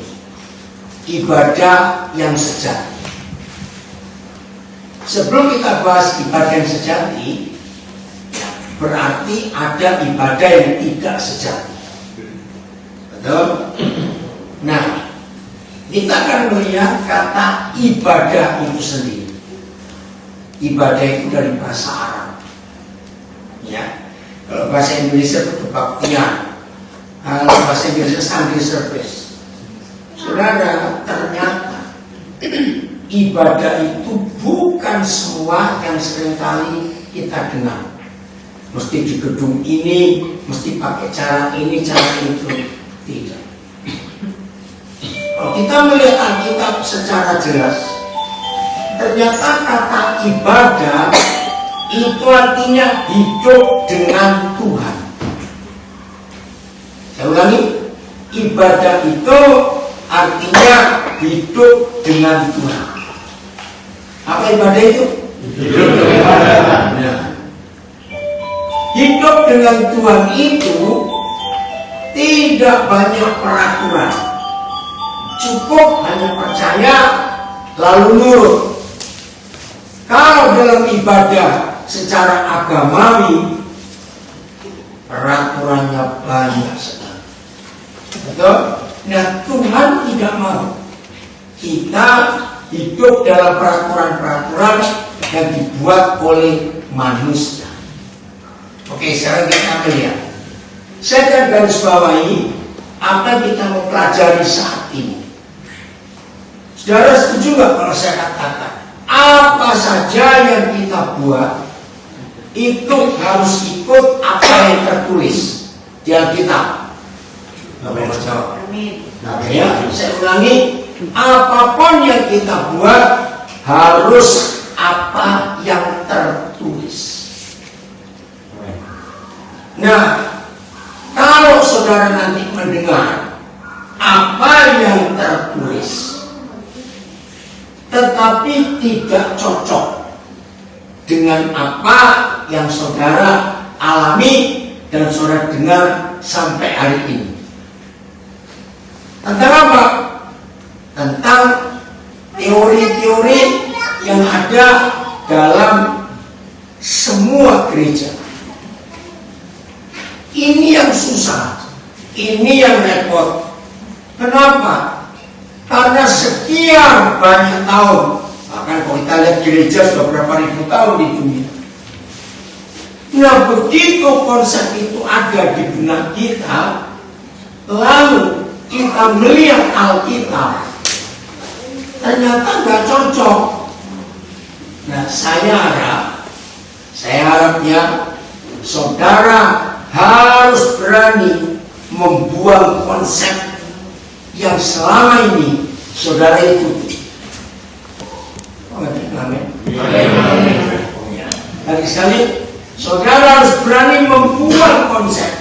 ibadah yang sejati. Sebelum kita bahas ibadah yang sejati, berarti ada ibadah yang tidak sejati. Betul? Nah, kita akan melihat kata ibadah itu sendiri. Ibadah itu dari bahasa Arab. Ya, kalau bahasa Indonesia itu kebaktian, kalau bahasa Indonesia Sunday service. Saudara, ternyata ibadah itu bukan semua yang seringkali kita dengar. Mesti di gedung ini, mesti pakai cara ini, cara itu. Tidak. Kalau kita melihat Alkitab secara jelas, ternyata kata ibadah itu artinya hidup dengan Tuhan. Saya ulangi, ibadah itu artinya hidup dengan Tuhan. Apa ibadah itu? Hidup dengan Tuhan. Nah, hidup dengan Tuhan itu tidak banyak peraturan, cukup hanya percaya lalu nurut. Kalau dalam ibadah secara agamawi, peraturannya banyak sekali. Betul? Nah, Tuhan tidak mau kita hidup dalam peraturan-peraturan yang dibuat oleh manusia. Oke, sekarang kita melihat. Saya akan garis bawahi apa yang kita mau pelajari saat ini. Saudara setuju nggak kalau saya katakan apa saja yang kita buat itu harus ikut apa yang tertulis di Alkitab? Ya, saya ulangi, apapun yang kita buat harus apa yang tertulis. Nah, kalau saudara nanti mendengar apa yang tertulis tetapi tidak cocok dengan apa yang saudara alami dan saudara dengar sampai hari ini. Tentang apa? Tentang teori-teori yang ada dalam semua gereja. Ini yang susah, ini yang repot. Kenapa? Karena sekian banyak tahun, bahkan kalau kita lihat gereja sudah berapa ribu tahun di dunia. Nah, begitu konsep itu ada di benak kita, lalu kita melihat Alkitab, ternyata nggak cocok. Nah, saya harapnya saudara harus berani membuang konsep yang selama ini saudara ikuti. Amin. Lagi sekali, saudara harus berani membuang konsep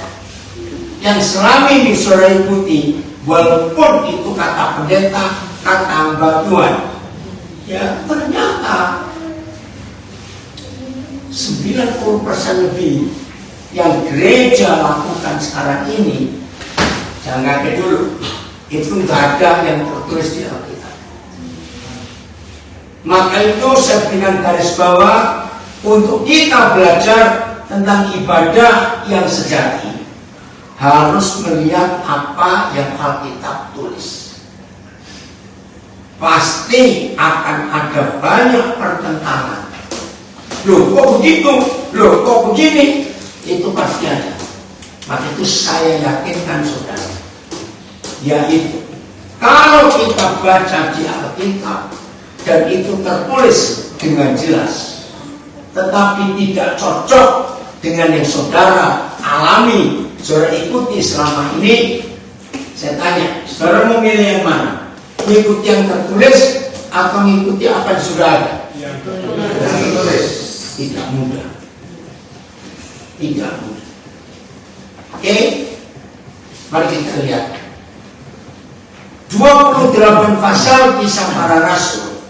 yang selama ini saudara ikuti, walaupun itu kata pendeta, kata hamba Tuhan. Ya, ternyata 90% lebih yang gereja lakukan sekarang ini, jangan kaget dulu, itu nggak ada yang tertulis di Alkitab. Maka itu saya berikan garis bawah untuk kita belajar tentang ibadah yang sejati, harus melihat apa yang Alkitab tulis. Pasti akan ada banyak pertentangan. Loh kok begitu? Loh kok begini? Itu pasti ada. Maka itu saya yakinkan saudara, yaitu kalau kita baca di Alkitab dan itu tertulis dengan jelas, tetapi tidak cocok dengan yang saudara alami, saudara ikuti selama ini, saya tanya, saudara memilih yang mana? Mengikuti yang tertulis atau mengikuti apa yang sudah ada? Yang tertulis. Tidak mudah. Tidak mudah. Oke, mari kita lihat 28 pasal Kisah Para Rasul.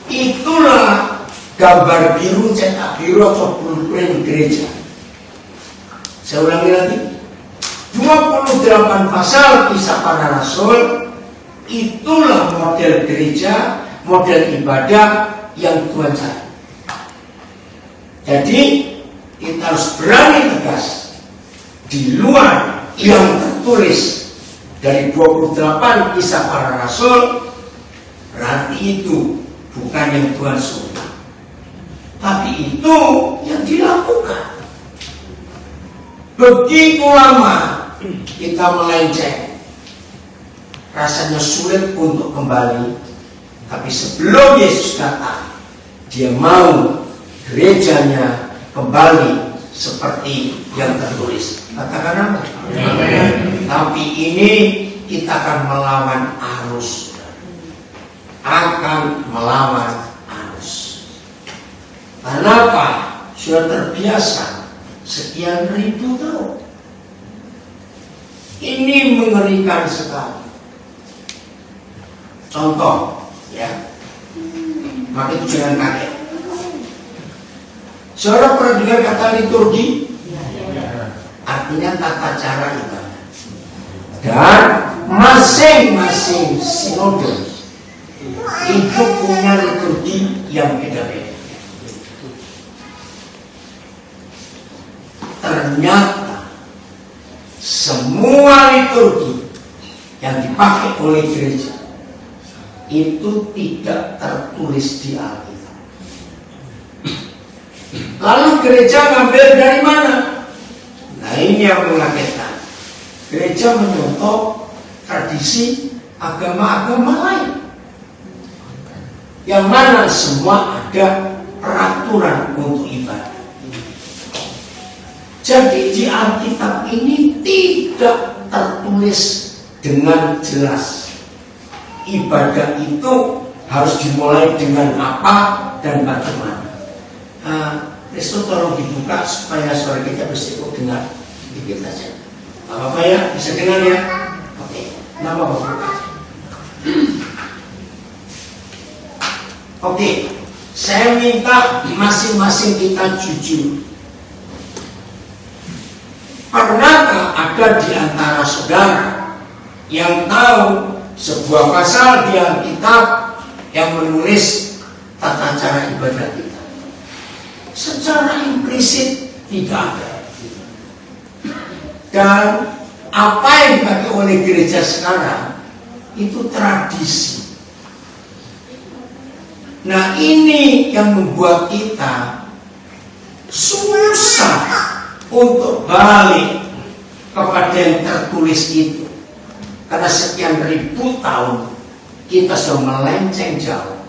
Itulah gambar biru, cetak biru atau blueprint gereja. Saya ulangi lagi, 28 pasal Kisah Para Rasul. Itulah model gereja, model ibadah yang Tuhan cari. Jadi kita harus berani tegas di luar yang tertulis dari 28 Kisah Para Rasul, berarti itu bukan yang Tuhan suruh, tapi itu yang dilakukan. Begitu lama kita melenceng, rasanya sulit untuk kembali. Tapi sebelum Yesus datang, dia mau gerejanya kembali seperti yang tertulis. Katakan apa? Tapi ini kita akan melawan arus. Akan melawan arus. Kenapa? Sudah terbiasa sekian ribu tahun. Ini mengerikan sekali. Contoh, ya, maka itu jangan kaget. Saudara pernah dengar kata liturgi? Artinya tata cara ibadah. Dan masing-masing sinode itu punya liturgi yang beda-beda. Ternyata semua liturgi yang dipakai oleh gereja itu tidak tertulis di Alkitab. Lalu gereja ngambil dari mana? Nah, ini yang mengagetkan. Gereja menyontoh tradisi agama-agama lain, yang mana semua ada peraturan untuk ibadah. Jadi di Alkitab ini tidak tertulis dengan jelas ibadah itu harus dimulai dengan apa dan bagaimana. Resto tolong dibuka supaya suara kita bisa ikut dengar dikit aja. Apa ya? Bisa dengar ya? Oke. Nama Bapak. Oke. Saya minta masing-masing kita jujur. Pernahkah ada di antara saudara yang tahu sebuah pasal di Alkitab yang menulis tata cara ibadah kita? Secara implisit tidak ada. Dan apa yang dipakai oleh gereja sekarang itu tradisi. Nah, ini yang membuat kita susah untuk balik kepada yang tertulis itu. Karena sekian ribu tahun kita sudah melenceng jauh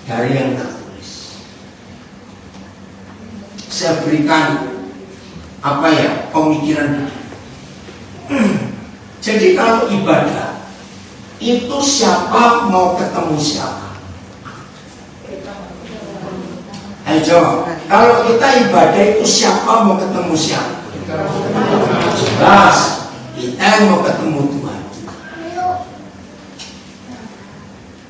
dari yang tertulis. Saya berikan pemikiran. Jadi kalau ibadah itu siapa mau ketemu siapa? Ayo jawab. Kalau kita ibadah itu siapa mau ketemu siapa? Jelas kita yang mau ketemu Tuhan.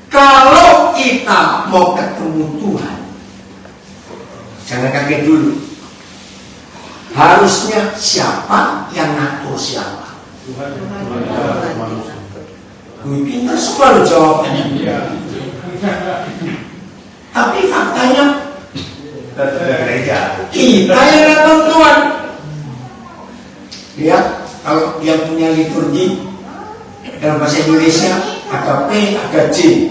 Kalau kita mau ketemu Tuhan, jangan kaget dulu. Harusnya siapa yang ngatur siapa? Pintar sekali jawabannya. Tapi faktanya kita yang ngatur Tuhan. Lihat, kalau yang punya liturgi dalam bahasa Indonesia ada P, ada J,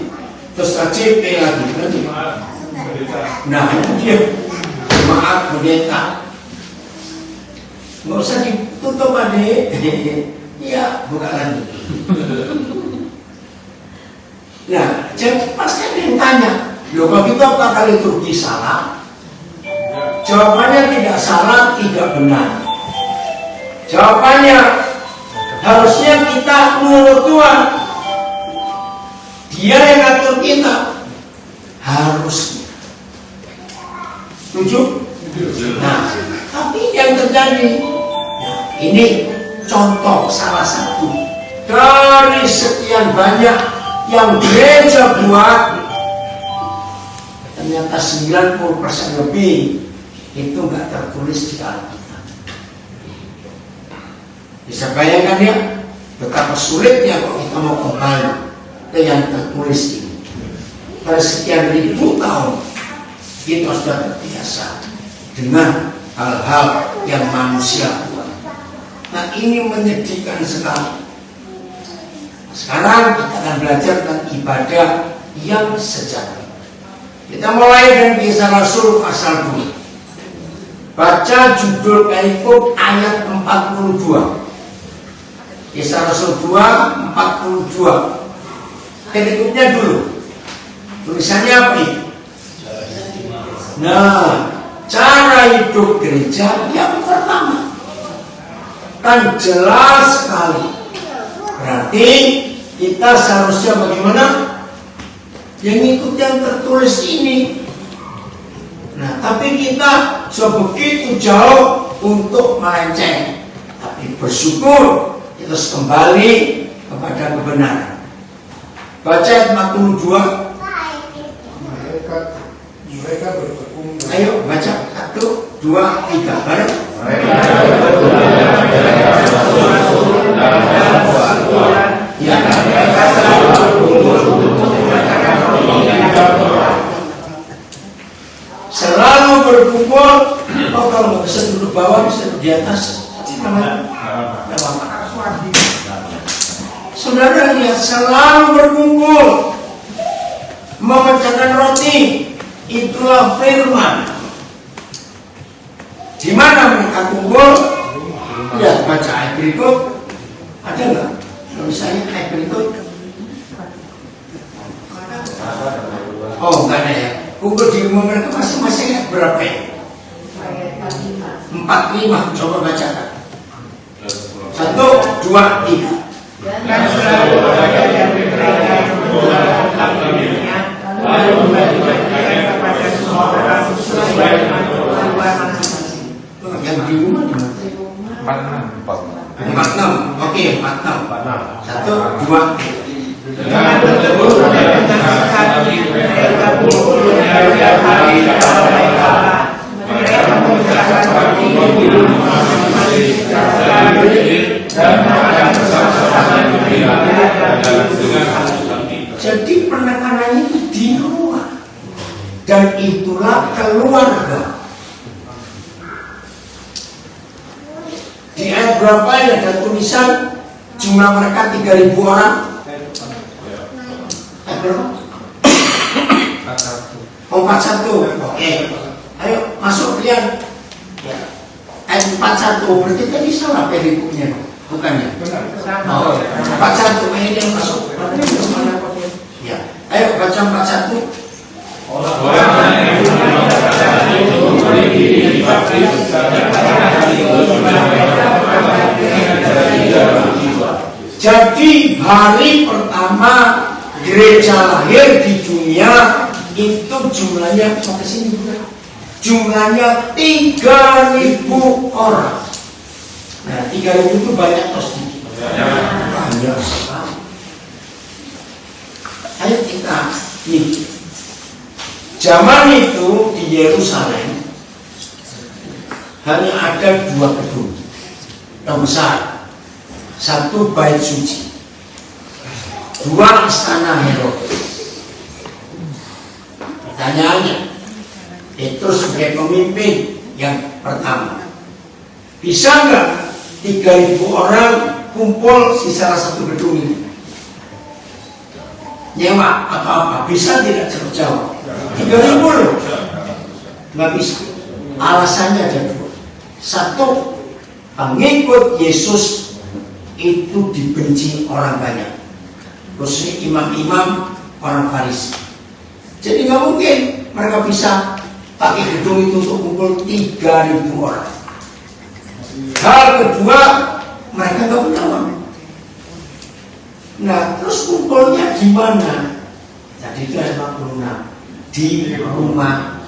terus ada P lagi. Nah, itu dia jemaat pendeta. Nggak usah ditutup adek. Iya, buka lagi. Nah, jadi pasti ada yang tanya, loh kalau gitu apakah liturgi salah? Jawabannya tidak salah, tidak benar. Jawabannya harusnya kita menurut Tuhan. Dia yang ngatur kita. Harusnya. Setuju? Nah, tapi yang terjadi, ini contoh salah satu dari sekian banyak yang gereja buat. Ternyata 90% lebih itu nggak tertulis di Alkitab. Bisa bayangkan ya betapa sulitnya kalau kita mau kembali ke yang tertulis ini. Pada sekian ribu tahun kita sudah terbiasa dengan hal-hal yang manusia buat. Nah, ini menyedihkan sekali. Sekarang kita akan belajar tentang ibadah yang sejati. Kita mulai dari Kisah Rasul pasal 2. Baca judul perikop ayat 42. Kisah Rasul 2 42. Perikopnya dulu. Tulisannya apa ini? Nah, cara hidup gereja yang pertama kan jelas sekali. Berarti kita seharusnya bagaimana? Yang ikut yang tertulis ini. Nah, tapi kita sudah begitu jauh untuk melenceng. Tapi bersyukur kita harus kembali kepada kebenaran. Baca ayat 42. Mereka bertepung. Ayo baca 1, 2, 3 bareng. Selalu berkumpul. Oh, kalau nggak bisa duduk bawah, bisa duduk di atas. Saudara lihat, selalu berkumpul, memecahkan roti, itulah firman. Di mana mereka kumpul? Ya, baca ayat berikut. Ada nggak? Misalnya ayat berikut. Oh, nggak ada ya. Kumpul di rumah mereka masing-masing ayat berapa ya? 45. Coba bacakan. 1, 2, 3. Dan selalu ada yang memberikan dalam takdirnya, lalu memberikan kepada semua orang sesuai dengan kebutuhan masing-masing. Yang di rumah di mana? 46. Oke, 46. 1, 2, 3. Dengan berteduh dan sekali mereka kumpul setiap hari kepada mereka. Mereka mengucapkan roti di rumah masing-masing dan makan bersama-sama dengan. Jadi penekanannya itu di rumah, dan itulah keluarga. Di ayat berapa ini ada tulisan jumlah mereka 3.000 orang? Oh, 41. Oke. Ayo masuk kalian. Ayat 41 berarti tadi salah perikopnya, bukannya? Oh, 41 ini yang masuk. Ya. Ayo baca 41. Jadi hari pertama gereja lahir di dunia itu jumlahnya sampai sini juga. Jumlahnya 3.000 orang. Nah, 3.000 itu banyak atau sedikit? Banyak sekali. Ayo kita nih. Zaman itu di Yerusalem hanya ada 2 gedung yang besar. Satu bait suci, 2 istana Herodes. Pertanyaannya, itu sebagai pemimpin yang pertama, bisa nggak 3.000 orang kumpul di salah satu gedung ini? Nyewa atau apa? Bisa tidak? Jawab. 3.000 loh. Nggak bisa. Alasannya ada 2. Satu, pengikut Yesus itu dibenci orang banyak, khususnya imam-imam orang Farisi. Jadi nggak mungkin mereka bisa pakai gedung itu untuk kumpul 3.000 orang. Hal kedua, mereka nggak punya uang. Nah, terus kumpulnya di mana? Jadi itu ayat 46, di rumah-rumah.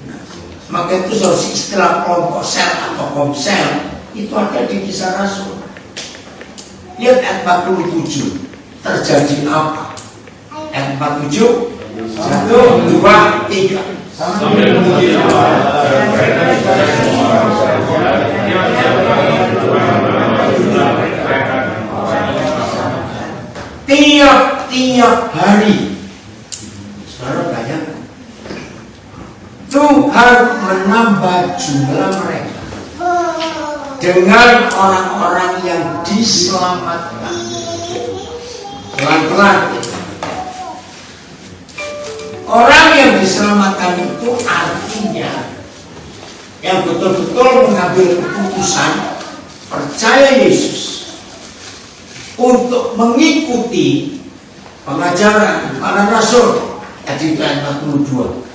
Nah, maka itu harus istilah kelompok sel atau komsel itu ada di Kisah Rasul. Lihat ayat 47, terjadi apa? Ayat 47, 1, 2, 3. Tiap-tiap hari, saudara bayangkan, Tuhan menambah jumlah mereka dengan orang-orang yang diselamatkan. Pelan-pelan. Orang yang diselamatkan itu artinya yang betul-betul mengambil keputusan percaya Yesus untuk mengikuti pengajaran para rasul. Tadi ayat 42.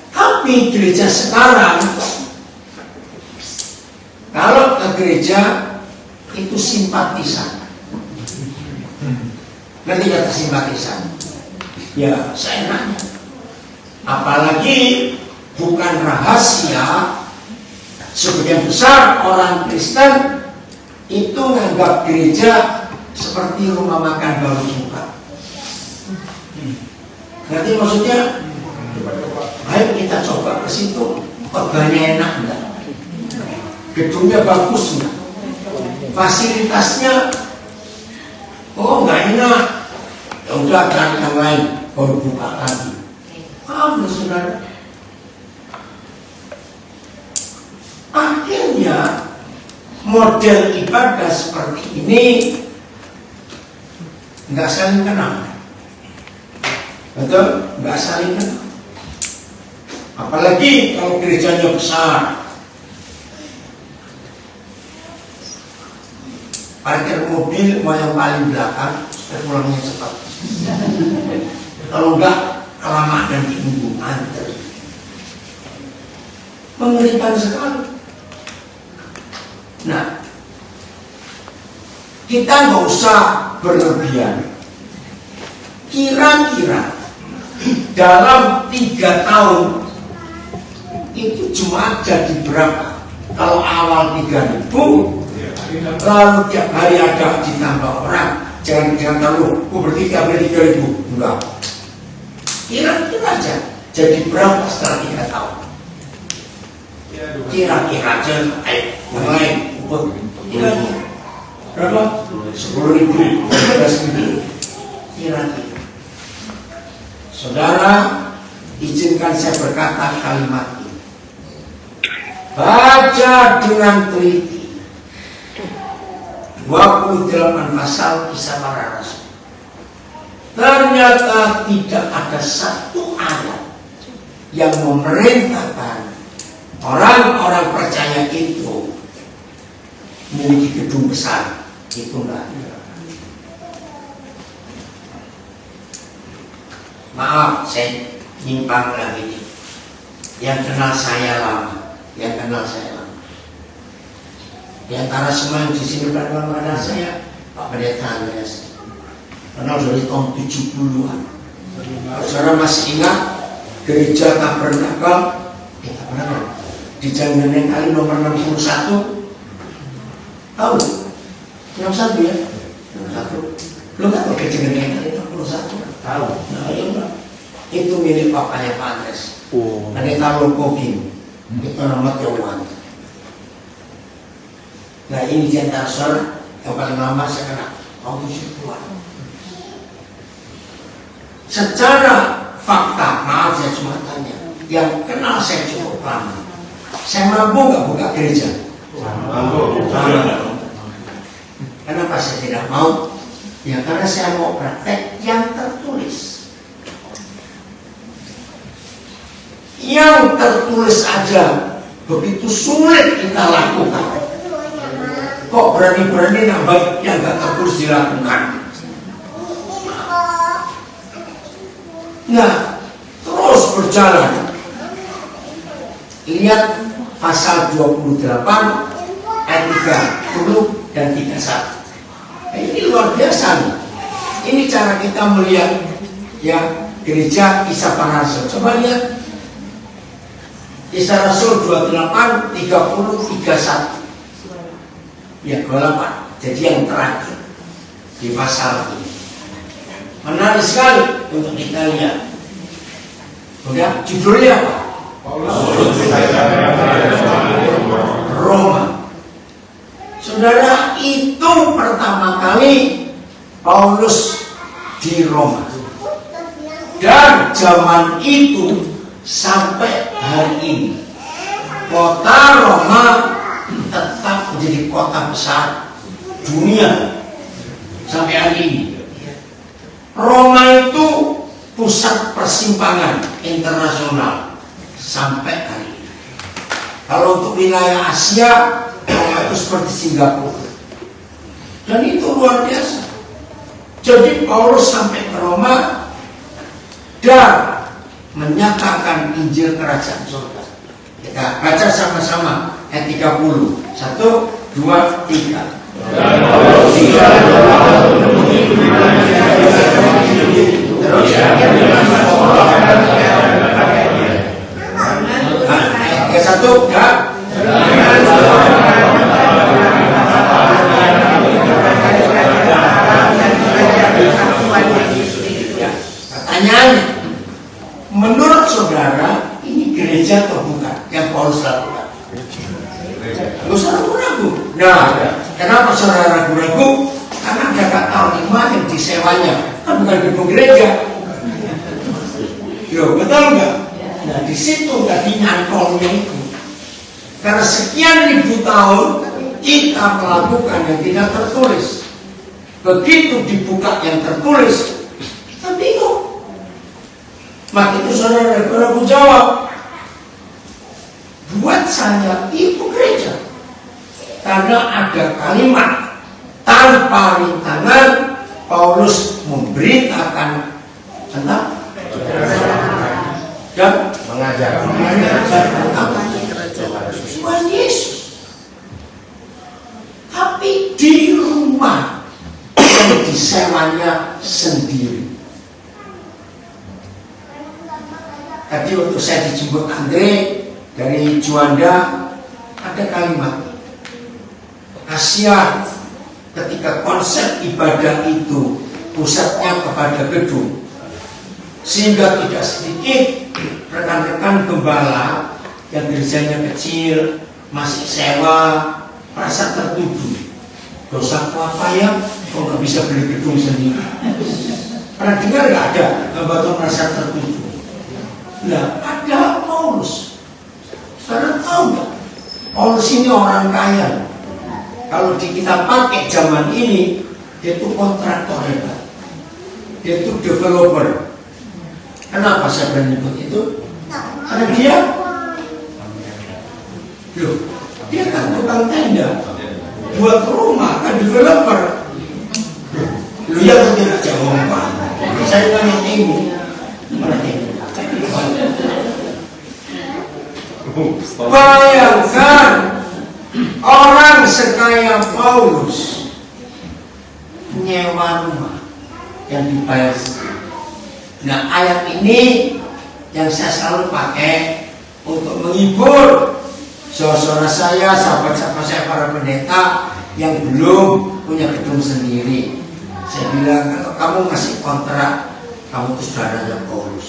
Tapi gereja sekarang, kalau ke gereja itu simpatisan. Ngerti kata simpatisan? Ya, seenaknya. Apalagi bukan rahasia, sebagian besar orang Kristen itu menganggap gereja seperti rumah makan baru buka. Ngerti maksudnya? Ayo kita coba ke situ. Khotbahnya enak enggak? Gedungnya bagus enggak? Fasilitasnya enggak enak. Ya udah cari yang lain, baru buka lagi. Paham saudara? Akhirnya model ibadah seperti ini nggak saling kenal. Betul? Nggak saling kenal. Apalagi kalau gerejanya besar. Parkir mobil mau yang paling belakang supaya pulangnya cepat. Kalau enggak, kelamaan dan ditunggu antri. Mengerikan sekali. Nah, kita nggak usah berlebihan. Kira-kira dalam 3 tahun itu jemaat jadi berapa? Kalau awal 3.000, lalu tiap hari ada ditambah orang. Jangan tahu, berarti tiap hari 3.000. Enggak. Kira-kira aja jadi berapa setelah 3 tahun? Kira-kira aja, yang lain ukur. Kira-kira berapa? 10.000, 15.000. Kira-kira. Saudara, izinkan saya berkata kalimat ini. Baca dengan teliti 28 pasal Kisah Para Rasul. Ternyata tidak ada satu ayat yang memerintahkan orang-orang percaya itu memiliki gedung besar. Itu enggak. Maaf, saya nyimpang lagi nih. Yang kenal saya lama, Di antara semua yang di sini berdua kenal saya, Pak Pendeta Andreas. Kenal dari tahun 70-an. Saudara masih ingat gereja Tabernakel di Jalan Kali nomor 61? Tahu? 61 ya? 61. Lu nggak tahu gereja Kali 61? Tahu. Nah, itu milik papanya Pak Andres. Pendeta Lokokin. Itu nama Tiongkok. Nah ini di antara saudara yang paling lama saya kenal. Tahun 70-an. Secara fakta, maaf saya cuma tanya, yang kenal saya cukup lama, saya mampu nggak buka gereja? Kenapa saya tidak mau? Ya karena saya mau praktek yang tertulis. Yang tertulis aja begitu sulit kita lakukan. Kok berani-berani nambah yang nggak tertulis dilakukan? Nah, terus berjalan. Lihat pasal 28 ayat 30 dan 31. Nah, ini luar biasa nih. Ini cara kita melihat ya gereja Kisah Para Rasul. Coba lihat Kisah Rasul 28 30 31. Ya 28. Jadi yang terakhir di pasal ini. Menarik sekali untuk kita lihat. Udah, judulnya apa? Roma. Saudara, itu pertama kali Paulus di Roma. Dan zaman itu sampai hari ini kota Roma tetap menjadi kota besar dunia sampai hari ini. Roma itu pusat persimpangan internasional sampai hari ini. Kalau untuk wilayah Asia, Roma itu seperti Singapura. Dan itu luar biasa. Jadi Paulus sampai ke Roma dan menyatakan Injil Kerajaan Surga. Kita baca sama-sama ayat 30. 1, 2, 3. Ayat 1 ya. Pertanyaannya, menurut saudara ini gereja atau bukan yang Paulus lakukan? Nggak usah ragu-ragu. Nah, kenapa saudara ragu-ragu? Karena ada kata lima yang disewanya, kan bukan gedung gereja. Yo, betul nggak? Nah, di situ tadi nyantolnya itu. Karena sekian ribu tahun kita melakukan yang tidak tertulis. Begitu dibuka yang tertulis, kita bingung. Maka itu saudara ragu-ragu jawab. Buat saya itu gereja. Karena ada kalimat tanpa rintangan Paulus memberitakan tentang dan mengajar Tuhan Yesus. Tapi di rumah yang disewanya sendiri. Tadi waktu saya dijemput Andre dari Juanda, ada kalimat Asia ketika konsep ibadah itu pusatnya kepada gedung, sehingga tidak sedikit rekan-rekan gembala yang gerejanya kecil masih sewa merasa tertuduh. Dosaku apa ya? Kok nggak bisa beli gedung sendiri? Pernah dengar nggak ada gembala merasa tertuduh? Nah, ada Paulus. Saudara tahu nggak? Paulus ini orang kaya. Kalau kita pakai zaman ini, dia itu kontraktor hebat, dia itu developer. Kenapa saya berani nyebut itu? Karena dia kan tukang tenda, buat rumah, kan developer. Lu yang tidak jawab, saya tanya ini. Bayangkan orang sekaya Paulus nyewa rumah yang dibayar sendiri. Nah, ayat ini yang saya selalu pakai untuk menghibur saudara saya, sahabat-sahabat saya, para pendeta yang belum punya gedung sendiri. Saya bilang, kalau kamu ngasih kontrak, kamu itu saudaranya Paulus.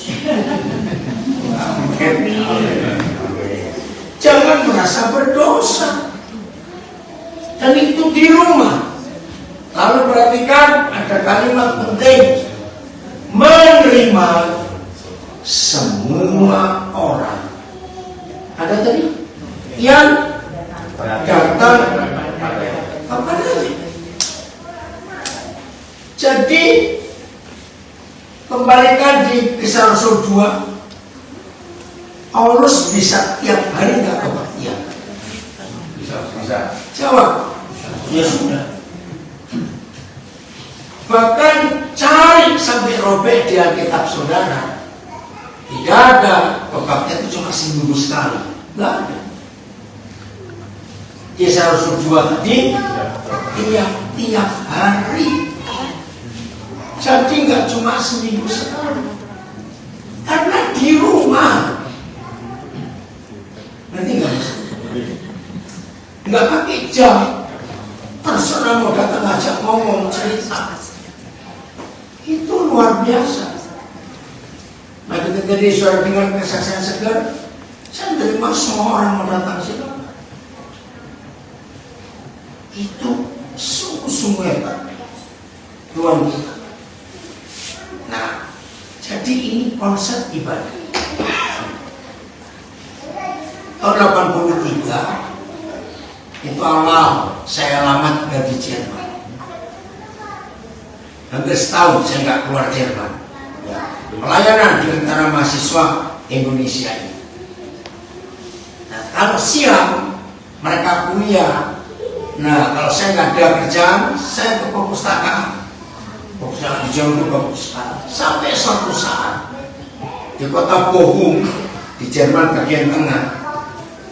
Jangan merasa berdosa. Dan itu di rumah. Lalu perhatikan ada kalimat penting. Menerima semua orang. Ada tadi yang datang apa lagi? Jadi kembalikan di Kisah Rasul 2. Paulus bisa tiap hari nggak kebaktian? Bisa. Jawab. Ya sudah. Bahkan cari sampai robek di Alkitab saudara. Tidak ada kebaktian itu cuma seminggu sekali. Nggak ada. Kisah Rasul 2 tadi tiap hari. Jadi nggak cuma seminggu sekali. Karena di rumah. Nanti nggak pakai jam, terserah mau datang ajak ngomong cerita, itu luar biasa. Nah, ketika tadi suara dengar kesaksian segar, saya terima semua orang mau datang sini. Itu sungguh-sungguh hebat Tuhan kita. Nah, jadi ini konsep ibadah. Tahun 83 itu awal saya alamat dari Jerman. Hampir setahun saya nggak keluar Jerman. Pelayanan di antara mahasiswa Indonesia ini. Nah, kalau siang mereka kuliah. Nah, kalau saya nggak ada kerjaan, saya ke perpustakaan. Perpustakaan di Jawa itu perpustakaan. Sampai suatu saat di kota Bochum di Jerman bagian tengah.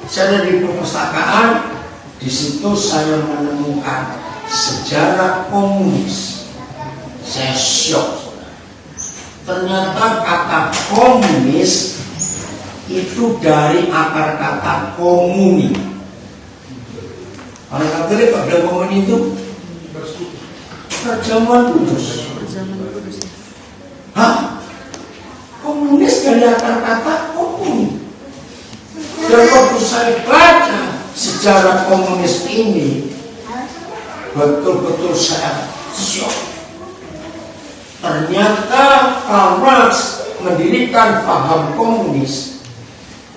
Saya di perpustakaan, di situ saya menemukan sejarah komunis. Saya syok. Ternyata kata komunis itu dari akar kata komuni. Orang Katolik pada komuni itu perjamuan kudus. Hah? Komunis dari akar kata komuni. Dan waktu saya baca sejarah komunis ini, betul-betul saya syok. Ternyata Karl Marx mendirikan paham komunis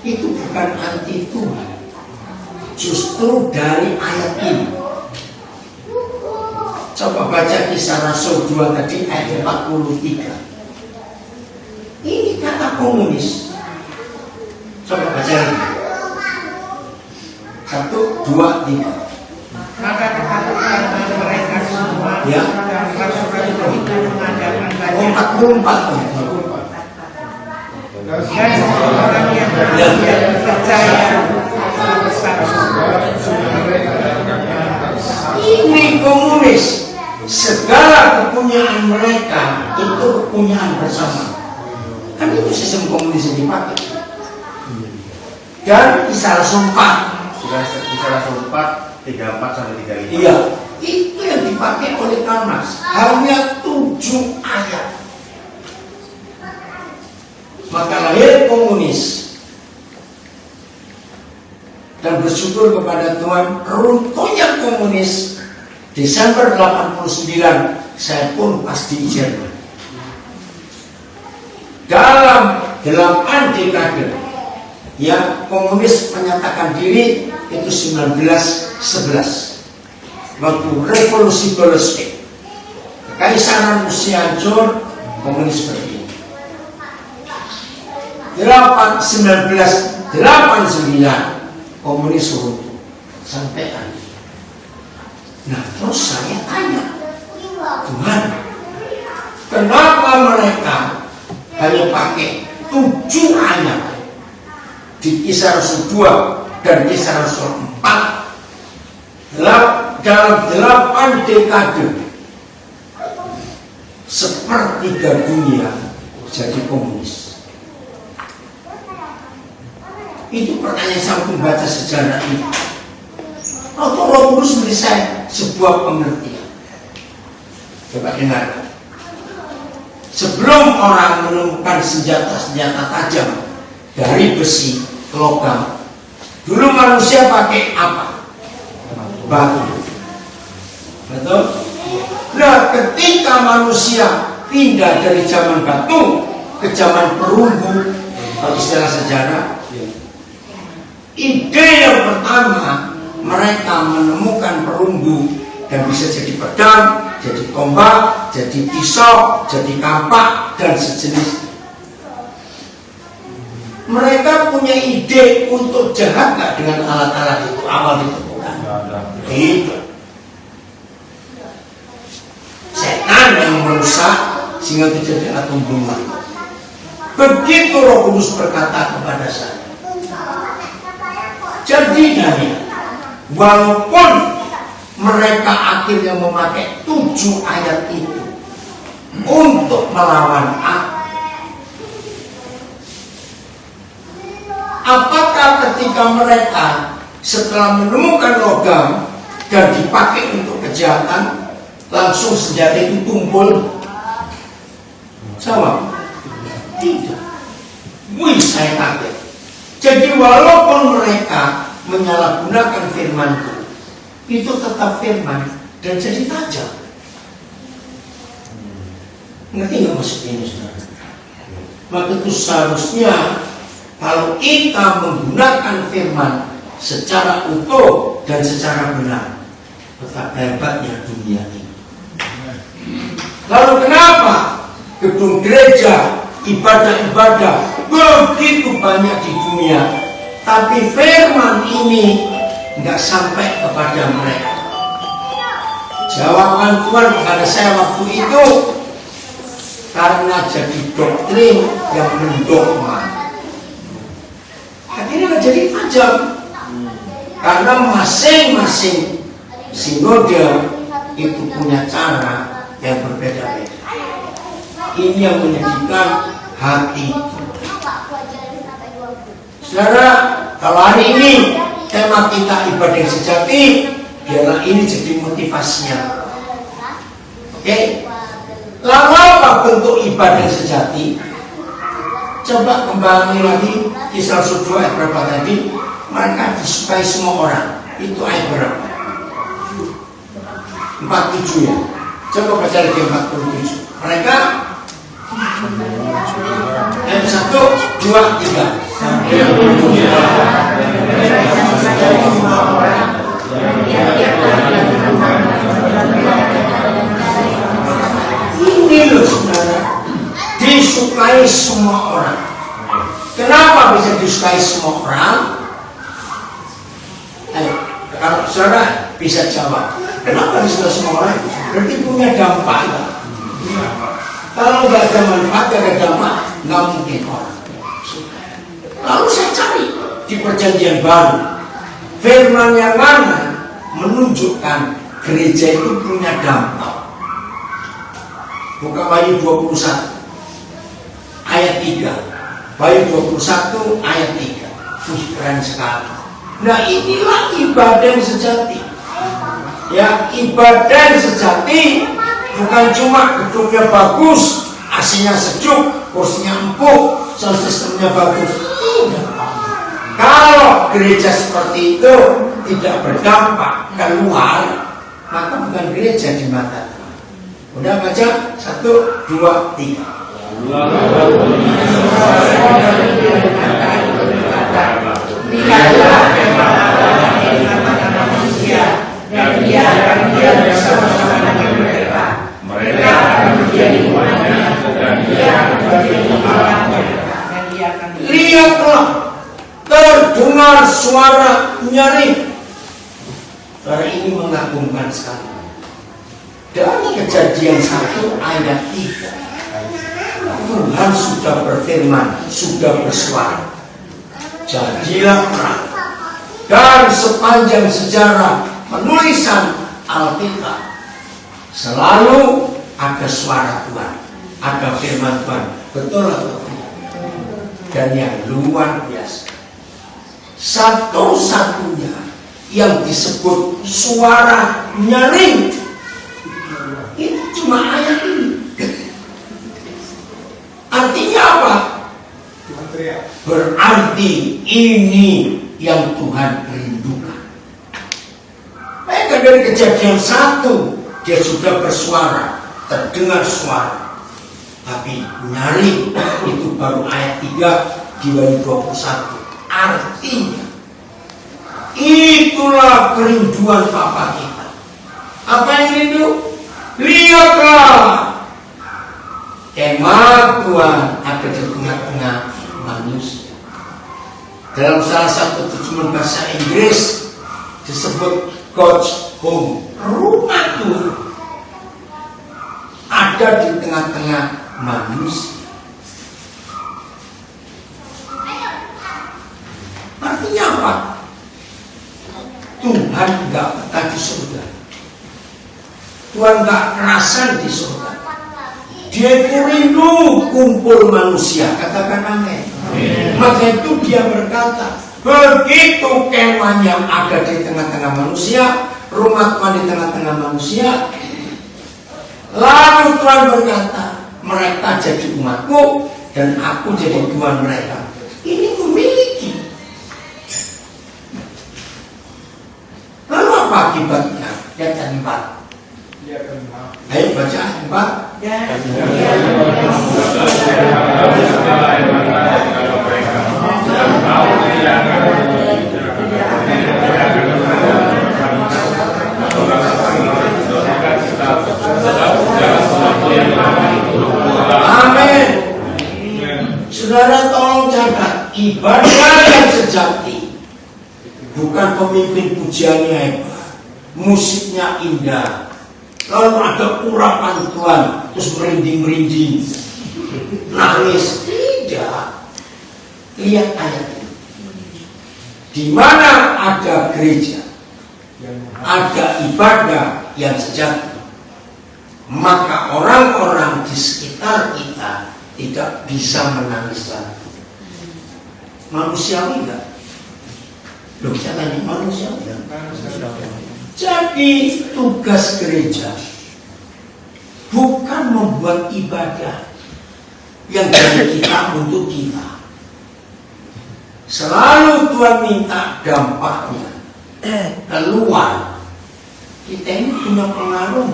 itu bukan anti Tuhan, justru dari ayat ini. Coba baca Kisah Rasul 2 tadi ayat 43. Ini kata komunis. Coba baca lagi. 1, 2, 3. Maka ketahuilah mereka semua Ya. dan rasul-rasul itu mengadakan banyak 44. dan orang yang percaya besar. Ini komunis. Segala kepunyaan mereka itu kepunyaan bersama. Kan itu sistem komunis yang dipakai. Dan Kisah Rasul 4. Kisah Rasul 4, 34 sampai 35. Iya, itu yang dipakai oleh Karl Marx. Hanya 7 ayat. Maka lahir komunis. Dan bersyukur kepada Tuhan, runtuhnya komunis. Desember 89, saya pun pas di Jerman. Dalam 8 dekade, ya, komunis menyatakan diri itu 1911 waktu revolusi Bolshevik, kekaisaran Rusia hancur, komunis berdiri. 1989 komunis runtuh sampai hari. Nah, terus saya tanya, Tuhan, kenapa mereka hanya pakai 7 ayat? di Kisah Rasul 2 dan Kisah Rasul 4, dalam 8 dekade sepertiga dunia jadi komunis. Itu pertanyaan saya waktu baca sejarah ini. Atau Roh Kudus memberi saya sebuah pengertian. Coba dengarkan. Sebelum orang menemukan senjata-senjata tajam dari besi, logam, dulu manusia pakai apa? Batu. Betul? Nah, ketika manusia pindah dari zaman batu ke zaman perunggu, kalau istilah sejarah, ide yang pertama mereka menemukan perunggu dan bisa jadi pedang, jadi tombak, jadi pisau, jadi kampak dan sejenis. Mereka punya ide untuk jahat nggak dengan alat-alat itu awal ditemukan? Tidak. Setan yang merusak sehingga terjadi atom bom. Begitu Roh Kudus berkata kepada saya. Jadi Daniel, walaupun mereka akhirnya memakai 7 ayat itu untuk melawan aku, apakah ketika mereka setelah menemukan logam dan dipakai untuk kejahatan, langsung senjata itu tumpul? Jawab, tidak. Wih, saya kaget. Jadi walaupun mereka menyalahgunakan firman-Ku, itu tetap firman dan jadi tajam. Ngerti nggak maksud ini, saudara? Maka itu seharusnya kalau kita menggunakan firman secara utuh dan secara benar, betapa hebatnya dunia ini. Lalu kenapa gedung gereja, ibadah-ibadah begitu banyak di dunia, tapi firman ini nggak sampai kepada mereka? Jawaban Tuhan kepada saya waktu itu, karena jadi doktrin yang mendogma. Akhirnya jadi tajam, karena masing-masing sinode itu punya cara yang berbeda-beda. Ini yang menyedihkan hati. Saudara, kalau hari ini tema kita ibadah yang sejati, biarlah ini jadi motivasinya. Oke? Lalu apa bentuk ibadah yang sejati? Coba kembali lagi Kisah Rasul 2 ayat berapa tadi? Mereka disukai semua orang. Itu ayat berapa? 47 ya. Coba baca lagi 47. Mereka yang 1, 2, 3. Ini loh saudara, disukai semua orang. Kenapa bisa disukai semua orang? Ayo, kalau saudara bisa jawab, kenapa disukai semua orang? Berarti punya dampak. Kalau nggak ada manfaat, nggak ada dampak, nggak mungkin orang. Lalu saya cari di Perjanjian Baru firman yang mana menunjukkan gereja itu punya dampak. Buka Wahyu 21 ayat 3. Wahyu 21 ayat 3. Keren sekali. Nah, inilah ibadah yang sejati. Ya, ibadah yang sejati bukan cuma gedungnya bagus, AC-nya sejuk, kursinya empuk, sound sistemnya bagus. Tidak. Kalau gereja seperti itu tidak berdampak keluar, maka bukan gereja di mata Tuhan. Udah baca 1, 2, 3. Dan dia akan bersama-sama dengan mereka. Mereka akan menjadi umatnya dan dia akan menjadi Allah mereka. Lihatlah, terdengar suara nyaring. Suara ini mengagumkan sekali. Dari Kejadian 1 ayat 3, Tuhan sudah berfirman, sudah bersuara. jadilah perang. Dan sepanjang sejarah penulisan Alkitab selalu ada suara Tuhan, ada firman Tuhan. Betul atau tidak? Dan yang luar biasa, satu-satunya yang disebut suara nyaring itu cuma ayat ini. Artinya apa? Berarti ini yang Tuhan rindukan. Maka dari Kejadian 1 dia sudah bersuara, terdengar suara. Tapi nyaring itu baru ayat 3 di Wahyu 21. Artinya itulah kerinduan Bapa kita. Apa yang rindu? Lihatlah, kemah Tuhan ada di tengah-tengah manusia. Dalam salah satu terjemahan bahasa Inggris disebut God's home, rumah Tuhan ada di tengah-tengah manusia. Artinya apa? Tuhan gak betah di surga. Tuhan gak kerasan di surga. Dia itu rindu kumpul manusia. Katakan amin. Maka itu dia berkata, begitu kemah yang ada di tengah-tengah manusia, rumah Tuhan di tengah-tengah manusia, lalu Tuhan berkata, mereka jadi umatku dan aku jadi Tuhan mereka. Ini memiliki. Lalu apa akibatnya? Ayat 4. Ayo baca 4. Amin. Saudara tolong catat, ibadah yang sejati bukan pemimpin pujiannya hebat, musiknya indah, lalu ada urapan Tuhan terus merinding-merinding, nangis. Tidak. Lihat ayat ini. Di mana ada gereja, ada ibadah yang sejati, maka orang-orang di sekitar kita tidak bisa menangis lagi. Manusiawi enggak? Loh, saya tanya, manusiawi enggak? Jadi tugas gereja bukan membuat ibadah yang dari kita untuk kita. Selalu Tuhan minta dampaknya keluar. Kita ini punya pengaruh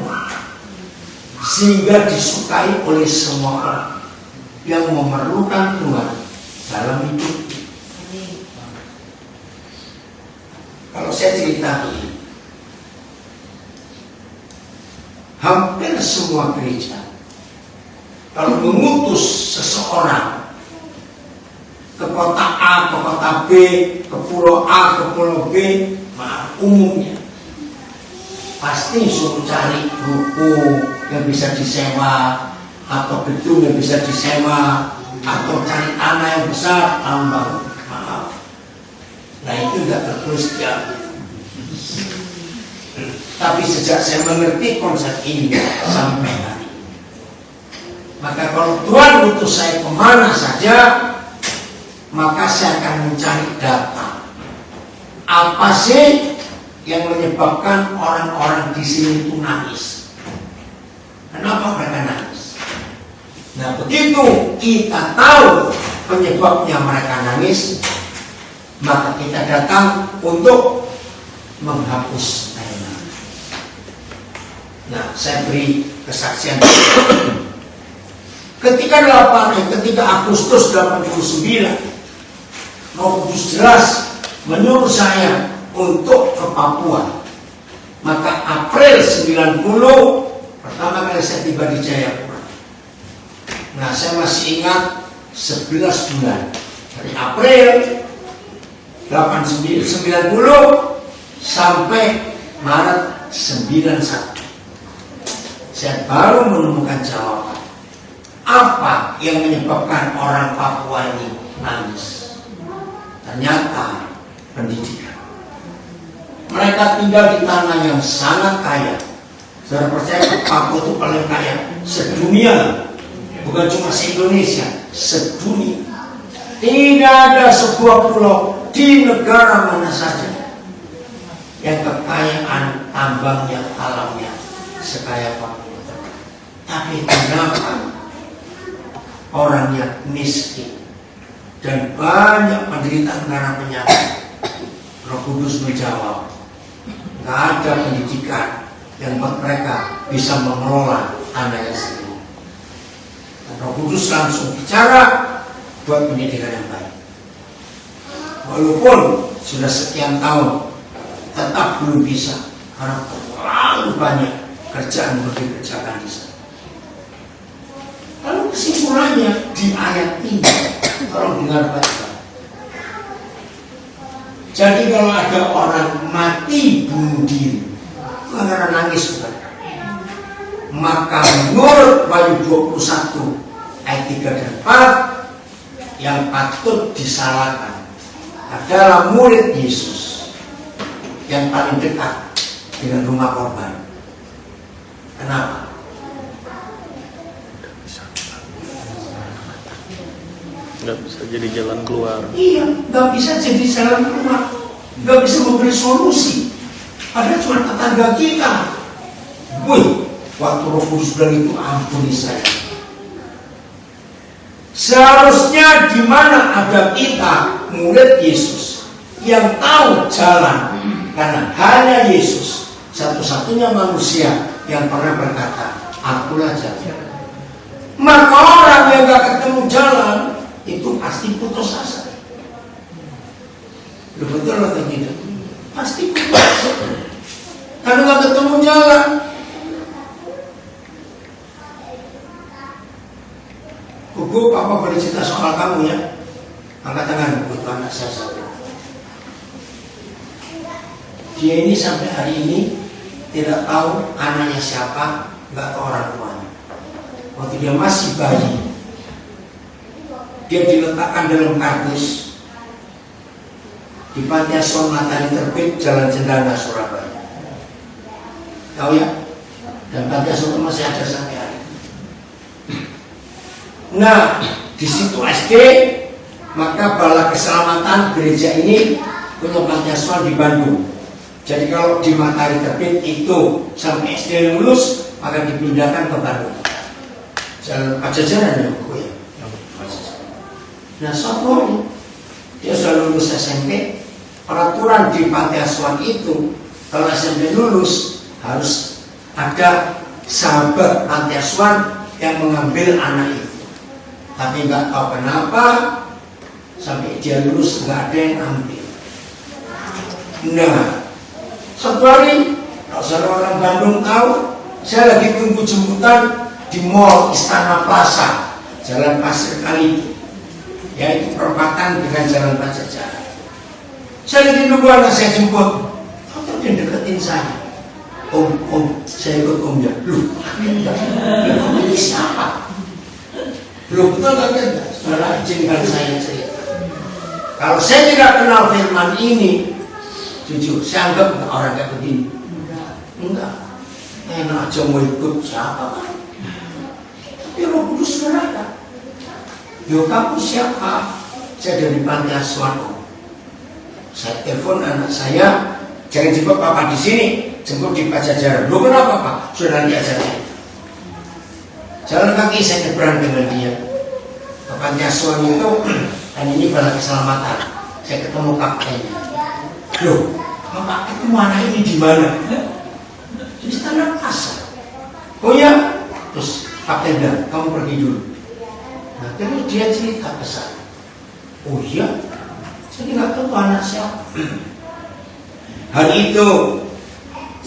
sehingga disukai oleh semua orang yang memerlukan Tuhan dalam hidup. Kalau saya cerita ini, hampir semua gereja kalau mengutus seseorang ke kota A, ke kota B, ke pulau A, ke pulau B, umumnya pasti suruh cari ruko yang bisa disewa, atau gedung yang bisa disewa, atau cari tanah yang besar, tambang. Maaf, nah itu tidak tertulis ya. Tapi sejak saya mengerti konsep ini sampai hari ini, maka kalau Tuhan utus saya kemana saja, maka saya akan mencari data. Apa sih yang menyebabkan orang-orang di sini itu nangis? Kenapa mereka nangis? Nah, begitu kita tahu penyebabnya mereka nangis, maka kita datang untuk menghapus air mata. Nah, saya beri kesaksian. Ketika Agustus 89, Roh Kudus jelas menyuruh saya untuk ke Papua. Maka April 90 pertama kali saya tiba di Jayapura. Nah, saya masih ingat 11 bulan dari April 90 sampai Maret 91. Saya baru menemukan jawaban. Apa yang menyebabkan orang Papua ini nangis? Ternyata pendidikan. Mereka tinggal di tanah yang sangat kaya. Saya percaya Papua itu paling kaya sedunia, bukan cuma se-Indonesia, sedunia. Tidak ada sebuah pulau di negara mana saja yang kekayaan tambangnya, alamnya sekaya Papua. Tapi kenapa orangnya miskin dan banyak penderita karena penyakit? Roh Kudus menjawab, nggak ada pendidikan yang buat mereka bisa mengelola tanahnya sendiri. Dan Roh Kudus langsung bicara buat pendidikan yang baik. Walaupun sudah sekian tahun tetap belum bisa karena terlalu banyak kerjaan yang dikerjakan di sana. Lalu kesimpulannya di ayat ini, tolong dengar baik-baik. Jadi kalau ada orang mati bunuh diri, karena nangis bukan, maka menurut Wahyu 21 ayat 3 dan 4 yang patut disalahkan adalah murid Yesus yang paling dekat dengan rumah korban. Kenapa? Nggak bisa jadi jalan keluar. Iya, nggak bisa jadi jalan keluar, nggak bisa memberi solusi. Padahal cuma tetangga kita. Wih, waktu Roh Kudus bilang itu, ampuni saya. Seharusnya di mana ada kita murid Yesus yang tahu jalan, karena hanya Yesus satu-satunya manusia yang pernah berkata, akulah jalan. Maka orang yang nggak ketemu jalan itu pasti putus asa. Betul atau tidak? Pasti putus asa. Karena nggak ketemu jalan. Gugu, papa boleh cerita soal kamu ya? Angkat tangan, buat anak saya satu. Dia ini sampai hari ini tidak tahu anaknya siapa, nggak tahu orang tuanya. Waktu dia masih bayi, dia diletakkan dalam kardus di Panti Asuhan Matahari Terbit, Jalan Cendana, Surabaya. Tahu ya? Dan Panti Asuhan masih ada sampai hari. Nah, di situ SD, maka Bala Keselamatan gereja ini punya Panti Asuhan di Bandung. Jadi kalau di Matahari Terbit itu sampai SD lulus, maka dipindahkan ke Bandung. Jalan Pajajaran ya, Bu ya. Nah, suatu hari dia sudah lulus SMP. Peraturan di Panti Asuhan itu, kalau SMP lulus harus ada sahabat Panti Asuhan yang mengambil anak itu. Tapi nggak tahu kenapa sampai dia lulus nggak ada yang ambil. Nah, suatu hari kalau orang Bandung tahu, saya lagi tunggu jemputan di Mall Istana Plaza, Jalan Pasir Kali, yaitu perempatan dengan Jalan Pajajaran. Saya lagi nunggu anak saya jemput, apa dia deketin saya? Om, saya ikut om ya. Loh, ini siapa? Belum betul kan ya? Saudara izinkan saya cerita. Kalau saya tidak kenal firman ini, jujur, saya anggap orang kayak begini. Enggak, enak aja mau ikut siapa kan? Tapi Roh Kudus berkata, yo kamu siapa? Saya dari Panti Asuhan. Saya telepon anak saya, jangan jemput papa di sini, jemput di Pajajaran. Loh kenapa Pak? Sudah nanti aja saya. Jalan kaki saya nyebrang dengan dia ke Panti Asuhan itu, dan ini Bala Keselamatan. Saya ketemu kaptennya. Loh, Bapak ketemu anak ini di mana? Di Istana Plaza. Oh ya, terus kapten bilang, kamu pergi dulu. Nah, terus dia cerita ke saya. Oh iya, saya nggak tahu anak siapa. Hari itu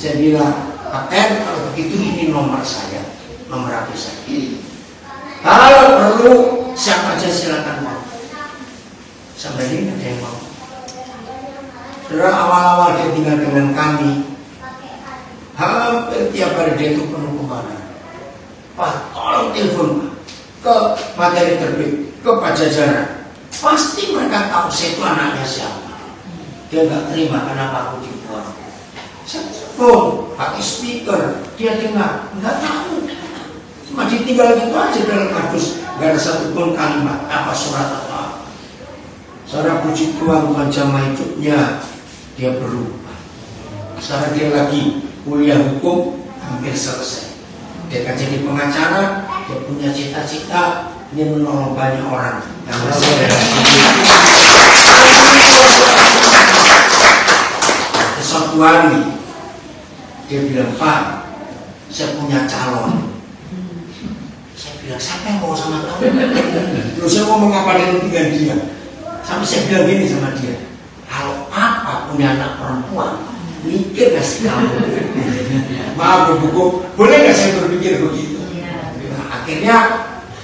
saya bilang, kapten, kalau begitu ini nomor saya, nomor HP saya. Kalau perlu siapa aja silakan mau. Sampai ini ada yang mau. Saudara, awal-awal dia tinggal dengan kami, hampir tiap hari dia itu penuh kemarahan. Pak, tolong telepon ke Matahari Terbit, ke Pajajaran. Pasti mereka tahu saya itu anaknya siapa. Dia nggak terima kenapa aku dibuang. Saya telepon pakai speaker, dia dengar, nggak tahu. Cuma ditinggal gitu aja dalam kardus, nggak ada satupun kalimat apa surat apa. Saudara, puji Tuhan, bukan jamaah hidupnya dia berubah. Sekarang dia lagi kuliah hukum, hampir selesai. Dia akan jadi pengacara, dia punya cita-cita ingin menolong banyak orang yang masih ada. Suatu hari dia bilang, Pak, saya punya calon. Saya bilang, siapa yang mau sama kamu? Terus saya ngomong apa dengan dia? Sampai saya bilang gini sama dia, kalau Papa punya anak perempuan, mikir gak sih kamu? Maaf Bu, boleh gak saya berpikir begitu? Nah, akhirnya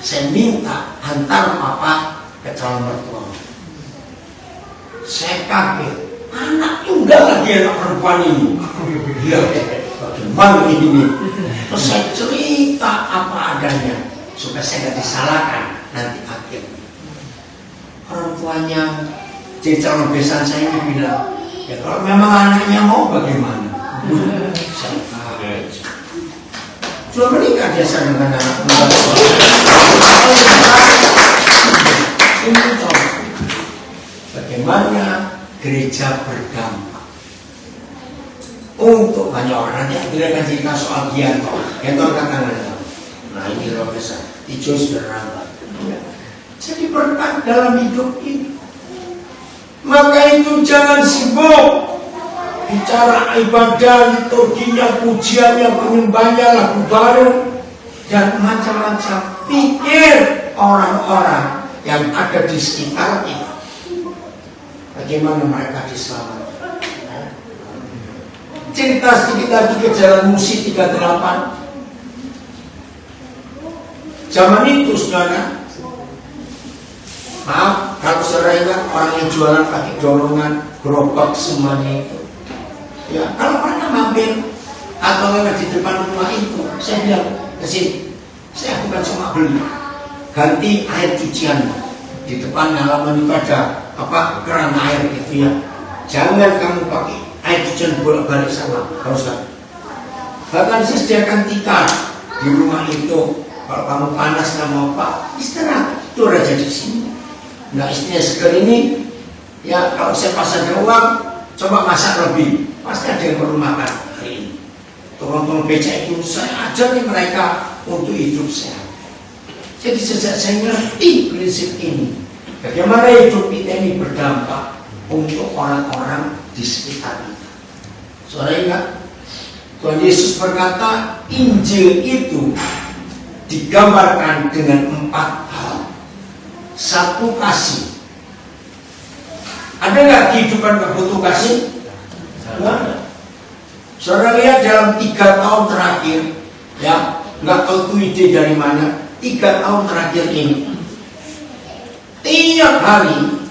saya minta hantar Papa ke calon mertua. Saya kaget, anak tunggal lagi anak perempuan ini. Dia bagaimana ini? Terus saya cerita apa adanya supaya saya gak disalahkan nanti akhirnya. Orang tuanya jadi calon besan saya ini bilang, ya kalau memang anaknya mau bagaimana? Saya kaget. Sudah menikah dia dengan anak muda. Ini contoh bagaimana gereja berdampak untuk banyak orang. Nanti akhirnya akan cerita soal Gianto. Gianto katakan, nah ini luar biasa. Hijau sudah ramai. Jadi berkat dalam hidup ini. Maka itu jangan sibuk bicara ibadah, liturginya, pujiannya, penyembahnya, lagu baru dan macam-macam. Pikir orang-orang yang ada di sekitar kita, bagaimana mereka diselamatkan. Cerita sedikit lagi ke Jalan Musi 38. Zaman itu saudara, maaf kalau saudara ingat orang yang jualan pakai dorongan, gerobak semuanya itu. Ya, kalau pernah mampir atau lewat di depan rumah itu, saya bilang kesini, saya bukan cuma beli, ganti air cucian di depan halaman itu ada apa keran air gitu ya. Jangan kamu pakai air cucian bolak-balik sama, harus kan. Bahkan saya sediakan tikar di rumah itu. Kalau kamu panas nggak mau apa, istirahat, tidur aja di sini. Nah istrinya seger ini, ya kalau saya pas ada uang, coba masak lebih, pasti ada yang perlu makan hari ini. Tolong becak itu saya ajar nih mereka untuk hidup sehat. Jadi sejak saya ngerti prinsip ini, bagaimana hidup kita ini berdampak untuk orang-orang di sekitar kita. Saudara ingat, Tuhan Yesus berkata, Injil itu digambarkan dengan 4 hal. 1, kasih. Ada nggak kehidupan nggak butuh kasih? Nggak ada. Saudara lihat dalam 3 tahun terakhir, ya nggak tahu itu ide dari mana. 3 tahun terakhir ini, tiap hari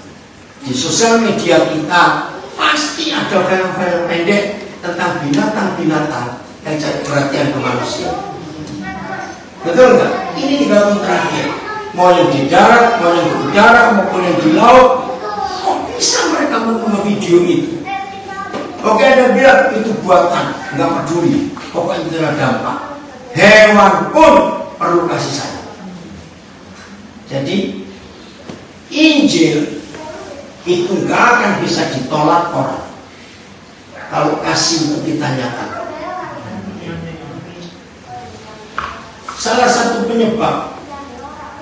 di sosial media kita pasti ada film-film pendek tentang binatang-binatang yang cari perhatian ke manusia. Betul nggak? Ini 3 tahun terakhir, mau yang di darat, mau yang di udara, maupun yang di laut, kok bisa mereka menonton video itu? Oke, ada bilang itu buatan, nggak peduli, pokoknya itu adalah dampak. Hewan pun perlu kasih sayang. Jadi Injil itu nggak akan bisa ditolak orang kalau kasih itu kita nyatakan. Salah satu penyebab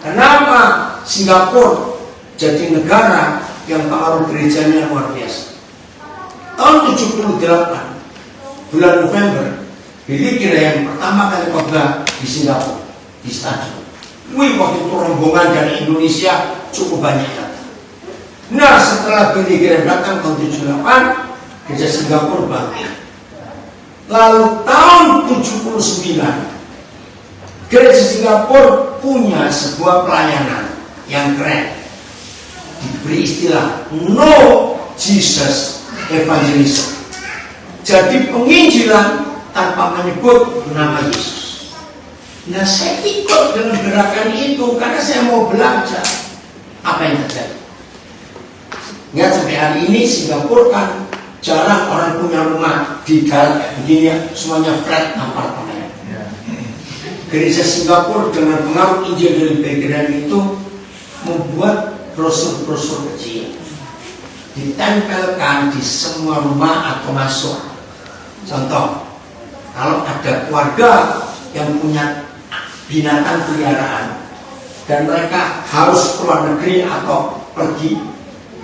kenapa Singapura jadi negara yang pengaruh gerejanya luar biasa. Tahun 78 bulan November, Billy Graham pertama kali khotbah di Singapura di stadion. Wih, waktu itu rombongan dari Indonesia cukup banyak datang. Nah, setelah Billy Graham datang tahun 78, gereja Singapura bangkit. Lalu tahun 79 gereja Singapura punya sebuah pelayanan yang keren, diberi istilah No Jesus Evangelism. Jadi penginjilan tanpa menyebut nama Yesus. Nah, saya ikut dengan gerakan itu karena saya mau belajar apa yang terjadi. Ya sampai hari ini Singapura kan jarang orang punya rumah di dalam begini ya, semuanya flat apartemen. Gereja Singapura dengan pengaruh Injil dari background itu membuat brosur-brosur kecil ditempelkan di semua rumah atau masuk. Contoh, kalau ada keluarga yang punya binatang peliharaan dan mereka harus keluar negeri atau pergi,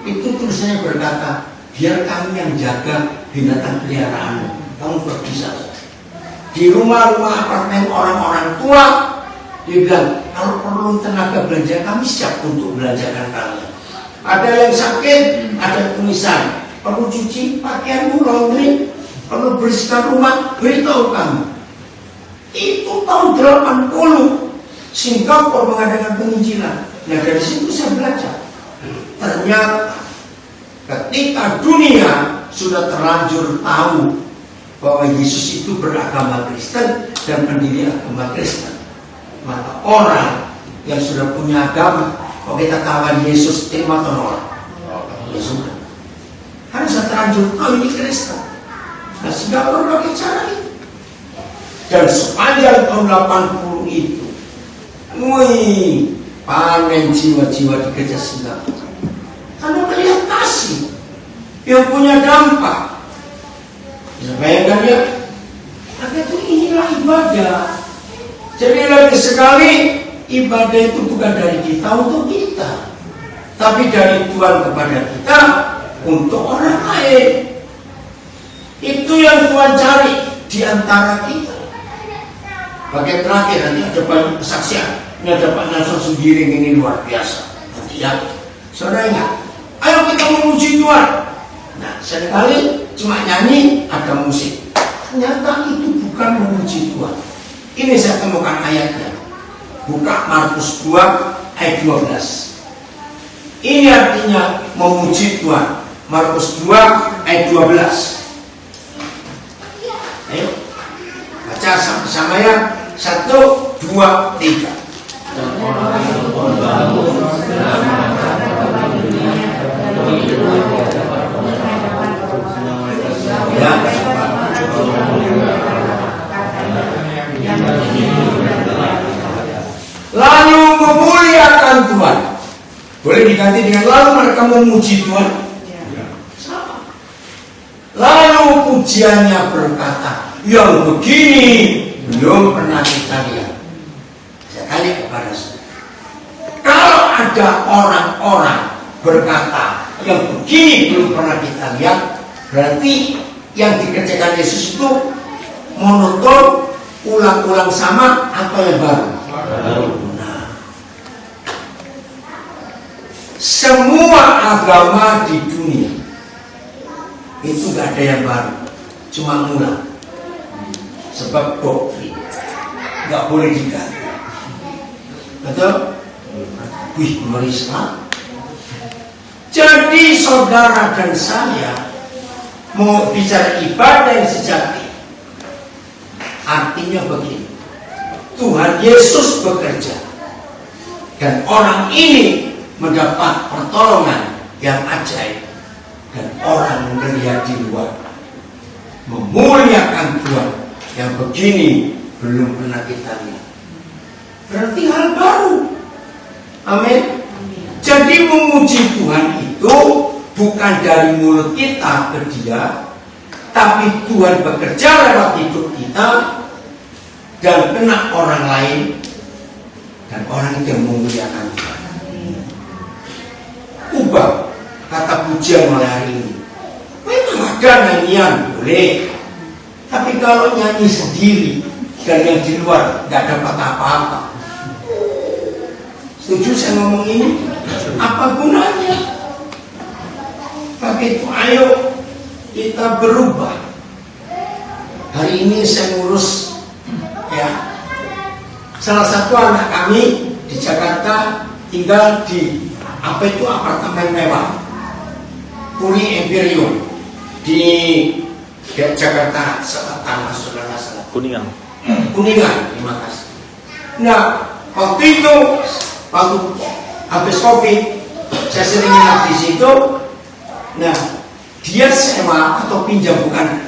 itu tulisannya berkata, biar kami yang jaga binatang peliharaan, kamu pergi saja. Di rumah-rumah apartemen orang-orang tua, dia bilang, kalau perlu tenaga belanja, kami siap untuk belanjakan kalian. Ada yang sakit, ada tulisan, perlu cuci pakaianmu, laundry, perlu bersihkan rumah, beritahu kami. Itu tahun 80 Singapura mengadakan penginjilan. Nah dari situ saya belajar. Ternyata ketika dunia sudah terlanjur tahu bahwa Yesus itu beragama Kristen dan pendiri agama Kristen, maka orang yang sudah punya agama, kalau kita tahu Yesus terima atau nolak? Yesus karena sudah terlanjur tahu ini Kristen. Nah Singapura pakai cara itu. Dan sepanjang tahun 80 itu, wih, panen jiwa-jiwa di gereja Singapura. Karena melihat kasih yang punya dampak. Bisa bayangkan ya, itu inilah ibadah. Jadi lagi sekali, ibadah itu bukan dari kita untuk kita, tapi dari Tuhan kepada kita untuk orang lain. Itu yang Tuhan cari di antara kita. Bagian terakhir nanti ada banyak kesaksian. Ini ada Pak Nelson Sugiring, ini luar biasa. Nanti ya, saudara ingat, ayo kita memuji Tuhan. Nah, seringkali cuma nyanyi, ada musik. Ternyata itu bukan memuji Tuhan. Ini saya temukan ayatnya. Buka Markus 2 ayat 12. Ini artinya memuji Tuhan. Markus 2 ayat 12. Ayo baca sama-sama ya. 1, 2, 3. Ya. Lalu memuliakan Tuhan. Boleh diganti dengan lalu mereka memuji Tuhan. Sama. Lalu pujiannya berkata, yang begini belum pernah kita lihat. Saya tanya kepada saudara, kalau ada orang-orang berkata yang begini belum pernah kita lihat, berarti yang dikerjakan Yesus itu monoton, ulang-ulang sama atau yang baru? Nah, semua agama di dunia itu gak ada yang baru, cuma ngulang. Sebab doktrin nggak boleh diganti. Betul? Wih, ngeri sekali. Jadi saudara dan saya mau bicara ibadah yang sejati, artinya begini: Tuhan Yesus bekerja dan orang ini mendapat pertolongan yang ajaib, dan orang melihat di luar memuliakan Tuhan. Yang begini belum pernah kita lihat. Berarti hal baru. Amin. Jadi memuji Tuhan itu bukan dari mulut kita ke Dia, tapi Tuhan bekerja lewat hidup kita dan kena orang lain, dan orang itu yang memuliakan Tuhan. Ubah kata pujian mulai hari ini. Memang ada nyanyian boleh, tapi kalau nyanyi sendiri dan yang di luar nggak dapat apa-apa. Setuju saya ngomong ini? Apa gunanya? Tapi itu ayo kita berubah. Hari ini saya ngurus ya salah satu anak kami di Jakarta tinggal di apa itu apartemen mewah Puri Imperium di Jakarta Selatan, saudara salah. Kuningan, terima kasih. Nah, waktu itu, waktu habis COVID, saya sering ingat di situ. Nah, dia sewa atau pinjam bukan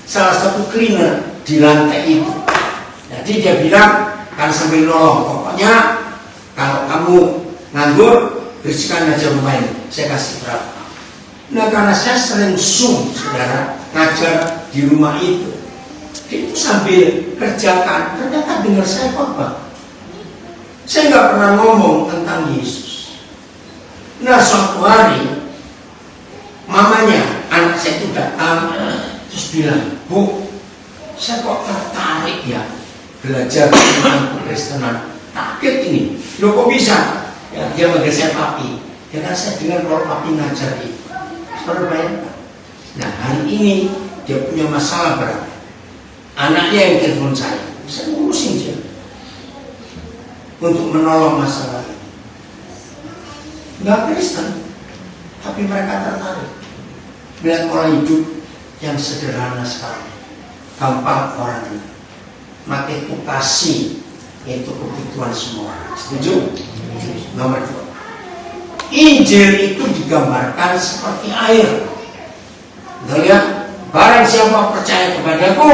salah satu cleaner di lantai itu. Jadi dia bilang, kan sambil nolong, pokoknya kalau kamu nganggur, bersihkan aja rumah ini, saya kasih berapa. Nah, karena saya sering saudara, ngajar di rumah itu, itu sambil kerjakan, ternyata dengar saya khotbah. Saya nggak pernah ngomong tentang Yesus. Nah, suatu hari mamanya, anak saya itu datang terus bilang, Bu, saya kok tertarik ya belajar tentang kekristenan. Kaget ini, loh kok bisa? Ya, dia manggil saya papi. Karena saya dengar kalau papi ngajar itu. Saudara bayangkan. Nah, hari ini dia punya masalah berat. Anaknya yang telepon saya ngurusin dia untuk menolong masalah ini. Nggak Kristen, tapi mereka tertarik melihat orang hidup yang sederhana sekali, gampang orangnya, makin kasih, yaitu kebutuhan semua. Setuju? Nomor 2, Injil itu digambarkan seperti air. Kita lihat, barang siapa percaya kepadaku,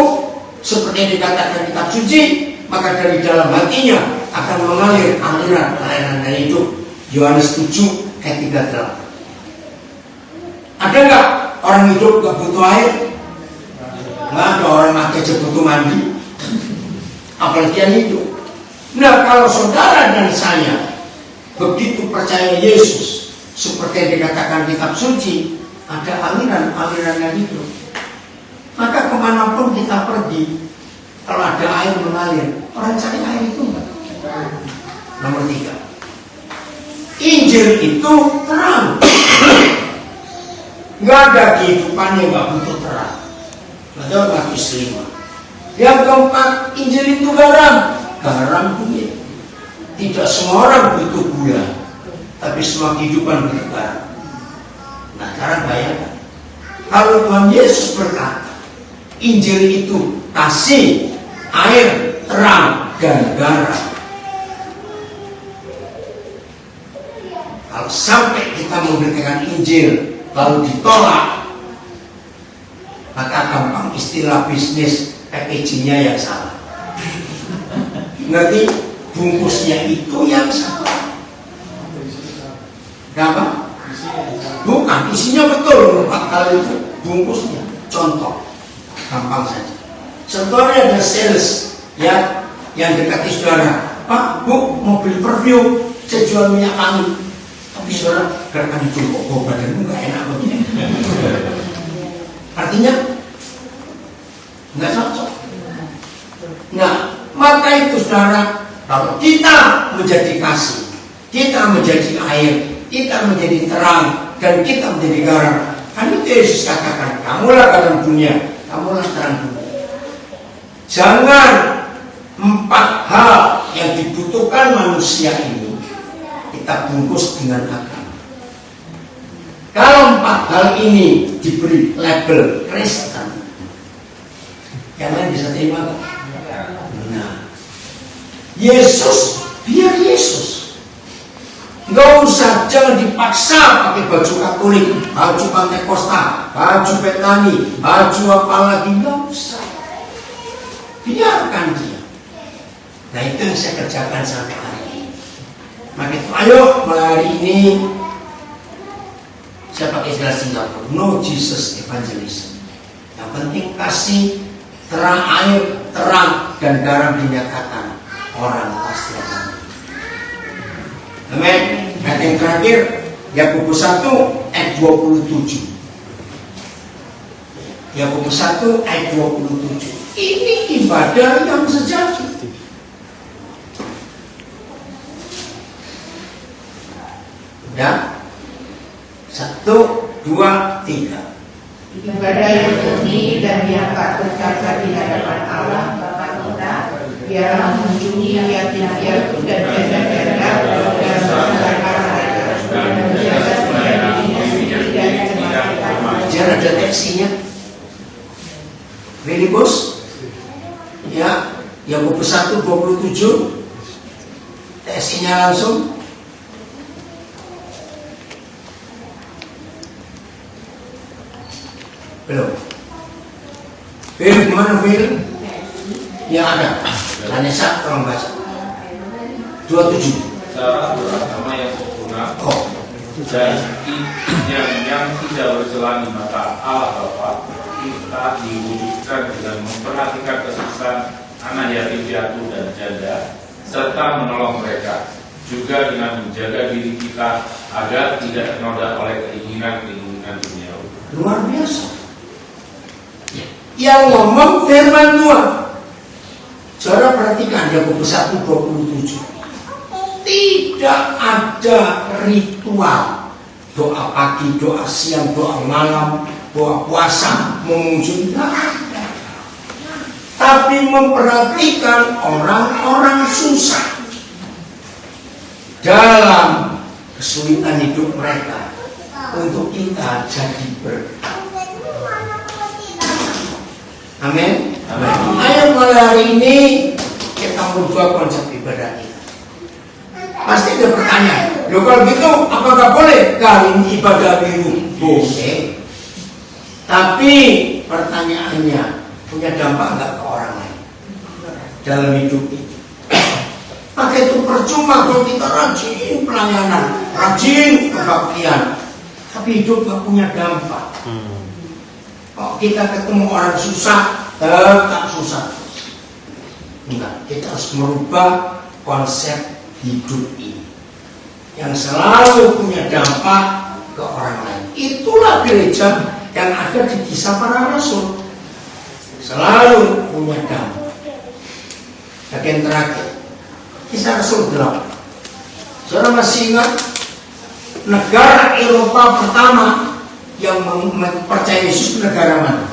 seperti yang dikatakan kitab suci, maka dari dalam hatinya akan mengalir aliran dari hidup. Yohanes 7 ayat 38. Ada nggak orang hidup nggak butuh air? Nggak ada, orang mati aja butuh mandi, apalagi yang hidup. Nah, kalau saudara dan saya begitu percaya Yesus, seperti yang dikatakan kitab suci, ada aliran yang hidup. Maka kemanapun kita pergi, kalau ada air mengalir, orang cari air itu enggak. Nomor 3, Injil itu terang. Nggak ada kehidupan yang nggak butuh terang. Ada Matius 5. Yang keempat, Injil itu garam. Garam dunia. Tidak semua orang butuh gula, tapi semua kehidupan butuh garam. Nah, sekarang bayangkan, kalau Tuhan Yesus berkata, Injil itu kasih, air, terang, dan garam. Kalau sampai kita memberitakan Injil lalu ditolak, maka gampang istilah bisnis packagingnya yang salah. Nanti bungkusnya itu yang salah. Kenapa? Bukan, isinya betul. Kalau itu bungkusnya, contoh, gampang saja. Contohnya ada sales ya, yang dekati saudara. Pak, Bu, mau beli perfume, saya jual minyak wangi. Tapi saudara, gerakan itu kok badanmu nggak enak begini. Artinya nggak cocok. Nah, maka itu saudara, kalau kita menjadi kasih, kita menjadi air, kita menjadi terang, dan kita menjadi garam. Kan itu Yesus katakan, kamulah garam dunia, kamulah terang dunia. Jangan 4 hal yang dibutuhkan manusia ini kita bungkus dengan agama. Kalau 4 hal ini diberi label Kristen, yang lain bisa terima gak? Nah, Yesus, biar Yesus. Nggak usah, jangan dipaksa pakai baju Katolik, baju Pantekosta, baju Petani, baju apa lagi, nggak usah. Biarkan dia. Nah, itu yang saya kerjakan sampai hari ini. Maka itu, ayo mulai hari ini saya pakai istilah Singapura, no Jesus evangelism. Yang penting kasih, terang air, terang dan garam dinyatakan, orang pasti akan. Amin. Ayat yang terakhir, Yakobus 1 ayat 27. Yakobus 1 ayat 27. Ini ibadah yang sejati. Ya, 1, 2, 3. Ibadah yang murni dan yang tak tercacat di hadapan Allah Bapa kita, biarlah mengunjungi yatim piatu dan janda-janda dan masyarakat mereka dan menjaga supaya dirinya sendiri dan jemaat. Jangan ada teksinya. Really bos? Ya, Yakobus 1, 27. Teksinya langsung. Belum. Film gimana film? Yang ada. Vanessa tolong baca. 27. Cara beragama yang sempurna Oh. dan yang tidak bercela di mata Allah Bapa kita diwujudkan dengan memperhatikan kesusahan anak yatim piatu dan janda serta menolong mereka, juga dengan menjaga diri kita agar tidak ternoda oleh keinginan duniawi. Luar biasa. Yang ngomong firman Tuhan. Saudara perhatikan Yakobus 1:27. Tidak ada ritual doa pagi, doa siang, doa malam, doa puasa mengunjungi, tapi memperhatikan orang-orang susah dalam kesulitan hidup mereka untuk kita jadi berkat. Amin. Ayo mulai hari ini kita merubah konsep ibadah kita. Pasti ada pertanyaan. Loh kalau gitu apakah boleh kali ini ibadah minggu? Boleh. Tapi pertanyaannya punya dampak nggak ke orang lain dalam hidup ini? Maka itu percuma kalau kita rajin pelayanan, rajin kebaktian, tapi hidup nggak punya dampak. Kalau kita ketemu orang susah, tetap susah. Enggak, kita harus merubah konsep hidup ini yang selalu punya dampak ke orang lain. Itulah gereja yang ada di Kisah Para Rasul, selalu punya dampak. Bagian terakhir, Kisah Rasul 8. Saudara masih ingat negara Eropa pertama yang percaya Yesus negara mana?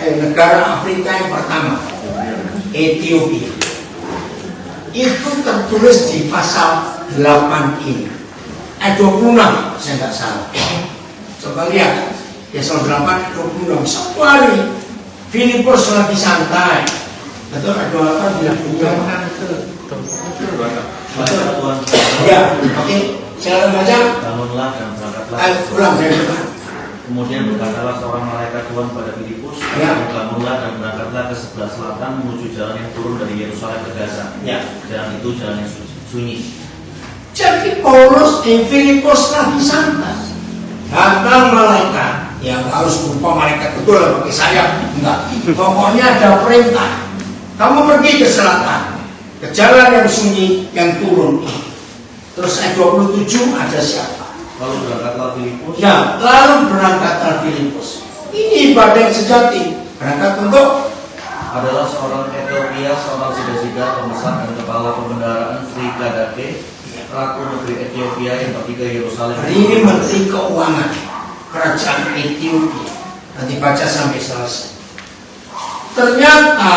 Negara Afrika yang pertama, Ethiopia. Itu tertulis di pasal 8 ini. 26, saya nggak salah. Coba lihat, pasal 8 26. Satu hari Filipus lagi santai. Betul, ada 8 bilang betul. Ya, oke. Saya baca. Bangunlah dan berangkatlah. Ulang saya baca. Kemudian berkatalah seorang malaikat Tuhan pada Filipus, bangunlah dan berangkatlah ke sebelah selatan menuju jalan yang turun dari Yerusalem ke Gaza. Jalan itu jalan yang sunyi. Jadi Paulus dan Filipus lagi santai. Datang malaikat, yang harus berupa malaikat betul pakai sayap, enggak. Pokoknya ada perintah. Kamu pergi ke selatan, ke jalan yang sunyi yang turun. Terus ayat 27 ada siapa? Lalu berangkatlah Filipus. Ya, lalu berangkatlah Filipus. Ini ibadah yang sejati. Berangkat untuk adalah seorang Ethiopia, seorang sida-sida, pemesan dan kepala pembendaraan Sri Kadake, ratu negeri Ethiopia yang pergi ke Yerusalem. Ini Menteri Keuangan Kerajaan Ethiopia. Nanti baca sampai selesai. Ternyata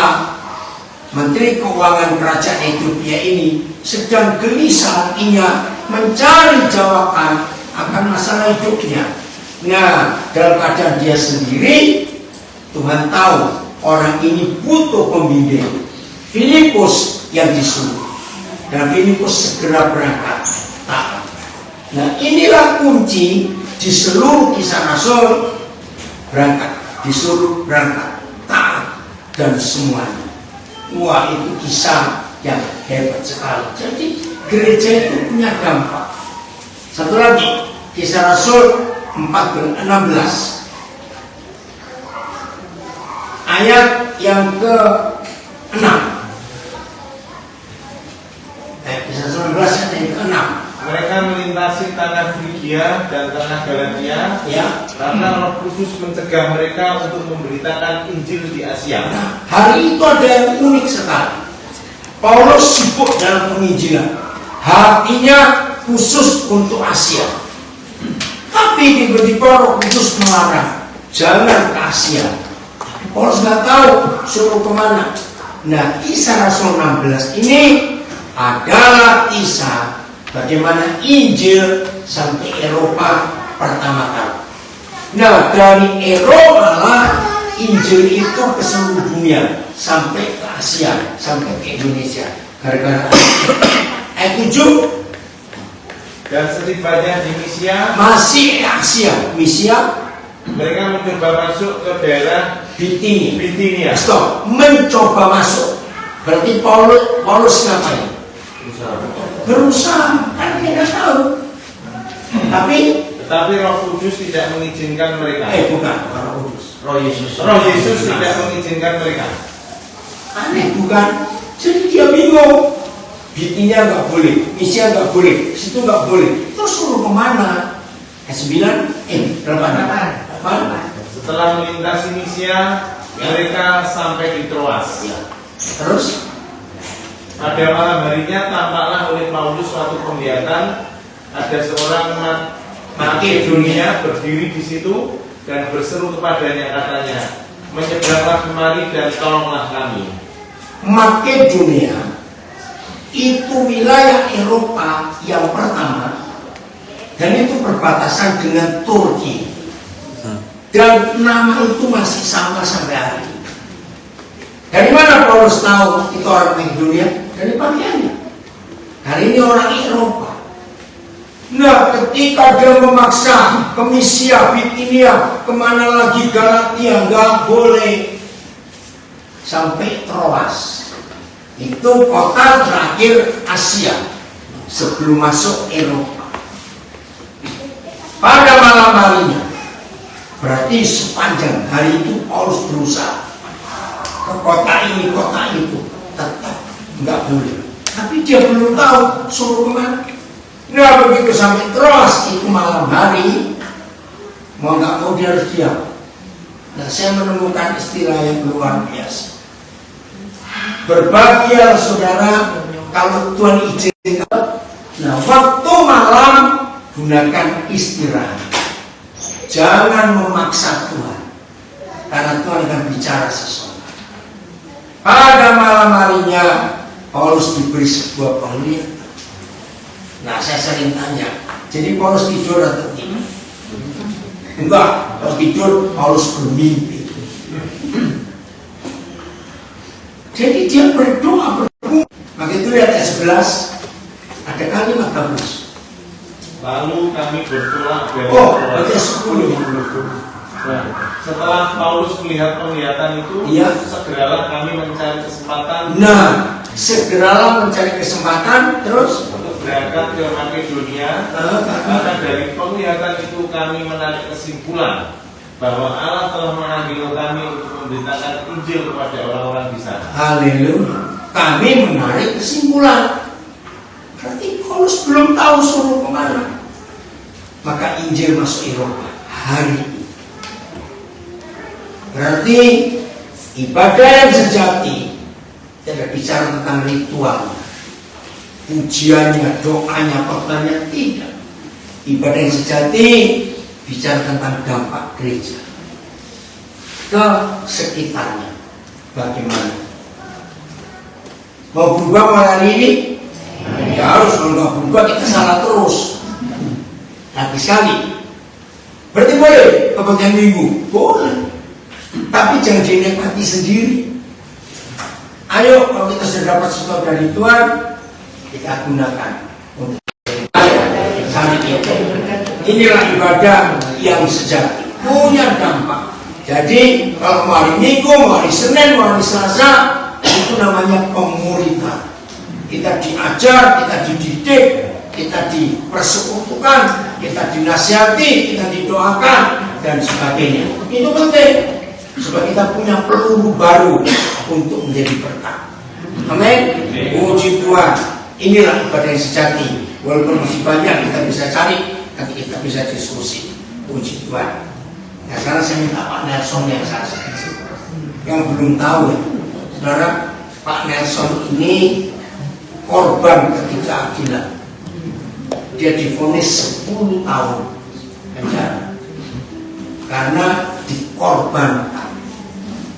Menteri Keuangan Kerajaan Ethiopia ini sedang gelisah hatinya mencari jawaban akan masalah hidupnya. Nah, dalam keadaan dia sendiri, Tuhan tahu orang ini butuh pembimbing. Filipus yang disuruh, dan Filipus segera berangkat. Nah, inilah kunci di seluruh Kisah Rasul. Berangkat, disuruh berangkat, taat, dan semuanya. Wah, itu kisah yang hebat sekali. Jadi gereja itu punya dampak. Satu lagi, Kisah Rasul 16 ayat yang ke-6. Kisah Rasul 16 ayat yang ke-6. Mereka melintasi tanah Frigia dan tanah Galatia, karena Roh Kudus mencegah mereka untuk memberitakan Injil di Asia. Hari itu ada yang unik sekali. Paulus sibuk dalam penginjilan, hatinya khusus untuk Asia. Tapi tiba-tiba Roh Kudus melarang, jangan ke Asia. Paulus nggak tahu suruh kemana. Nah, Kisah Rasul 16 ini adalah kisah bagaimana Injil sampai Eropa pertama kali. Nah, dari Eropa lah Injil itu ke seluruh dunia, sampai ke Asia, sampai ke Indonesia. Gara-gara ayat 7. Dan setibanya di Misia, masih Asia, Misia Mereka mencoba masuk ke daerah Bitinia. Stop, mencoba masuk. Berarti Paulus ngapain? Berusaha, kan dia nggak tahu. Tetapi Roh Kudus tidak mengizinkan mereka. Bukan Roh Kudus. Roh Yesus. Roh Yesus tidak mengizinkan mereka. Aneh bukan? Jadi dia bingung. Bitinia nggak boleh, Misia nggak boleh, situ nggak boleh. Terus suruh kemana? 9, 8. Setelah melintasi Misia, mereka sampai di Troas. Terus Pada malam harinya tampaklah oleh Paulus suatu penglihatan. Ada seorang Makedonia berdiri di situ dan berseru kepadanya, katanya, menyeberanglah kemari dan tolonglah kami. Makedonia itu wilayah Eropa yang pertama, dan itu berbatasan dengan Turki, dan nama itu masih sama sampai hari ini. Dari mana Paulus tahu itu orang Makedonia? Dari pakaiannya. Hari ini orang Eropa. Nah, ketika dia memaksa ke Misia, Bitinia, kemana lagi Galatia, nggak boleh, sampai Troas. Itu kota terakhir Asia sebelum masuk Eropa. Pada malam harinya, berarti sepanjang hari itu Paulus berusaha ke kota ini, kota itu, tetap nggak boleh. Tapi dia belum tahu suruh kemana. Nah, begitu sampai Troas itu malam hari, mau nggak mau dia harus diam. Nah, saya menemukan istilah yang luar biasa. Berbahagia saudara kalau Tuhan izinkan. Nah, waktu malam gunakan istirahat. Jangan memaksa Tuhan, karena Tuhan akan bicara sesuatu. Pada malam harinya Paulus diberi sebuah penglihatan. Nah, saya sering tanya, jadi Paulus tidur atau tidak? Enggak, kalau tidur Paulus bermimpi. Jadi dia berdoa. Maka itu lihat ayat 11, ada kalimat bagus. Lalu kami bertolak dari ayat 10. Setelah Paulus melihat penglihatan itu, segeralah kami mencari kesempatan. Nah, segeralah mencari kesempatan, terus untuk berangkat ke Makedonia. Karena dari penglihatan itu kami menarik kesimpulan bahwa Allah telah memanggil kami untuk memberitakan Injil kepada orang-orang di sana. Haleluya. Kami menarik kesimpulan. Berarti Paulus belum tahu suruh kemana. Maka Injil masuk Eropa hari ini. Berarti ibadah yang sejati tidak bicara tentang ritual, pujiannya, doanya, pertanyaan, tidak. Ibadah yang sejati bicara tentang dampak gereja ke sekitarnya. Bagaimana? Mau berubah malam hari ini? Ya harus, kalau nggak berubah kita salah terus. Tapi sekali. Berarti boleh kebagian minggu? Boleh. Tapi jangan dinikmati sendiri. Ayo, kalau kita sudah dapat sesuatu dari Tuhan, kita gunakan untuk hari ini. Inilah ibadah yang sejati, punya dampak. Jadi kalau mau hari Minggu, mau hari Senin, mau hari Selasa, itu namanya pemuritan. Kita diajar, kita dididik, kita dipersekutukan, kita dinasihati, kita didoakan, dan sebagainya. Itu penting. Supaya kita punya peluru baru untuk menjadi berkat. Amin. Puji Tuhan. Inilah ibadah yang sejati. Walaupun masih banyak kita bisa cari, nanti kita bisa diskusi. Puji Tuhan. Nah, sekarang saya minta Pak Nelson yang yang belum tahu, saudara, Pak Nelson ini korban ketidakadilan. Dia divonis 10 tahun penjara karena dikorbankan.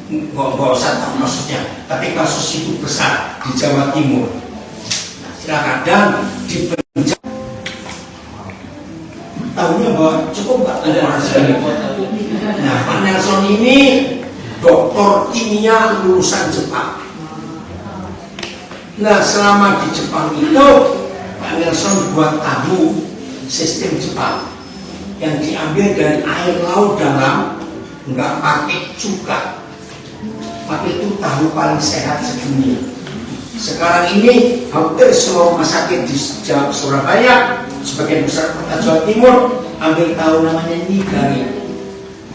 Nggak usah tahu maksudnya, tapi kasus itu besar di Jawa Timur. Nah, silakan dan di penjara. Tahunya bahwa cukup nggak ada orang sekali. Nah, Pak Nelson ini doktor kimia lulusan Jepang. Nah, selama di Jepang itu Pak Nelson buat tahu sistem Jepang. yang diambil dari air laut dalam, nggak pakai cuka. Tapi itu tahu paling sehat sedunia. Sekarang ini hampir semua rumah sakit di Surabaya, sebagian besar kota Jawa Timur, ambil tahu namanya Nigari.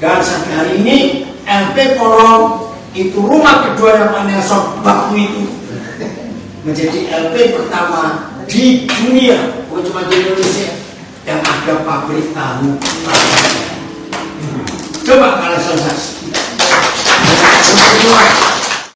Dan sampai hari ini LP Polong itu rumah kedua yang Pak Nelson waktu itu menjadi LP pertama di dunia, bukan cuma di Indonesia, yang ada pabrik tahu. Coba kalian saksikan.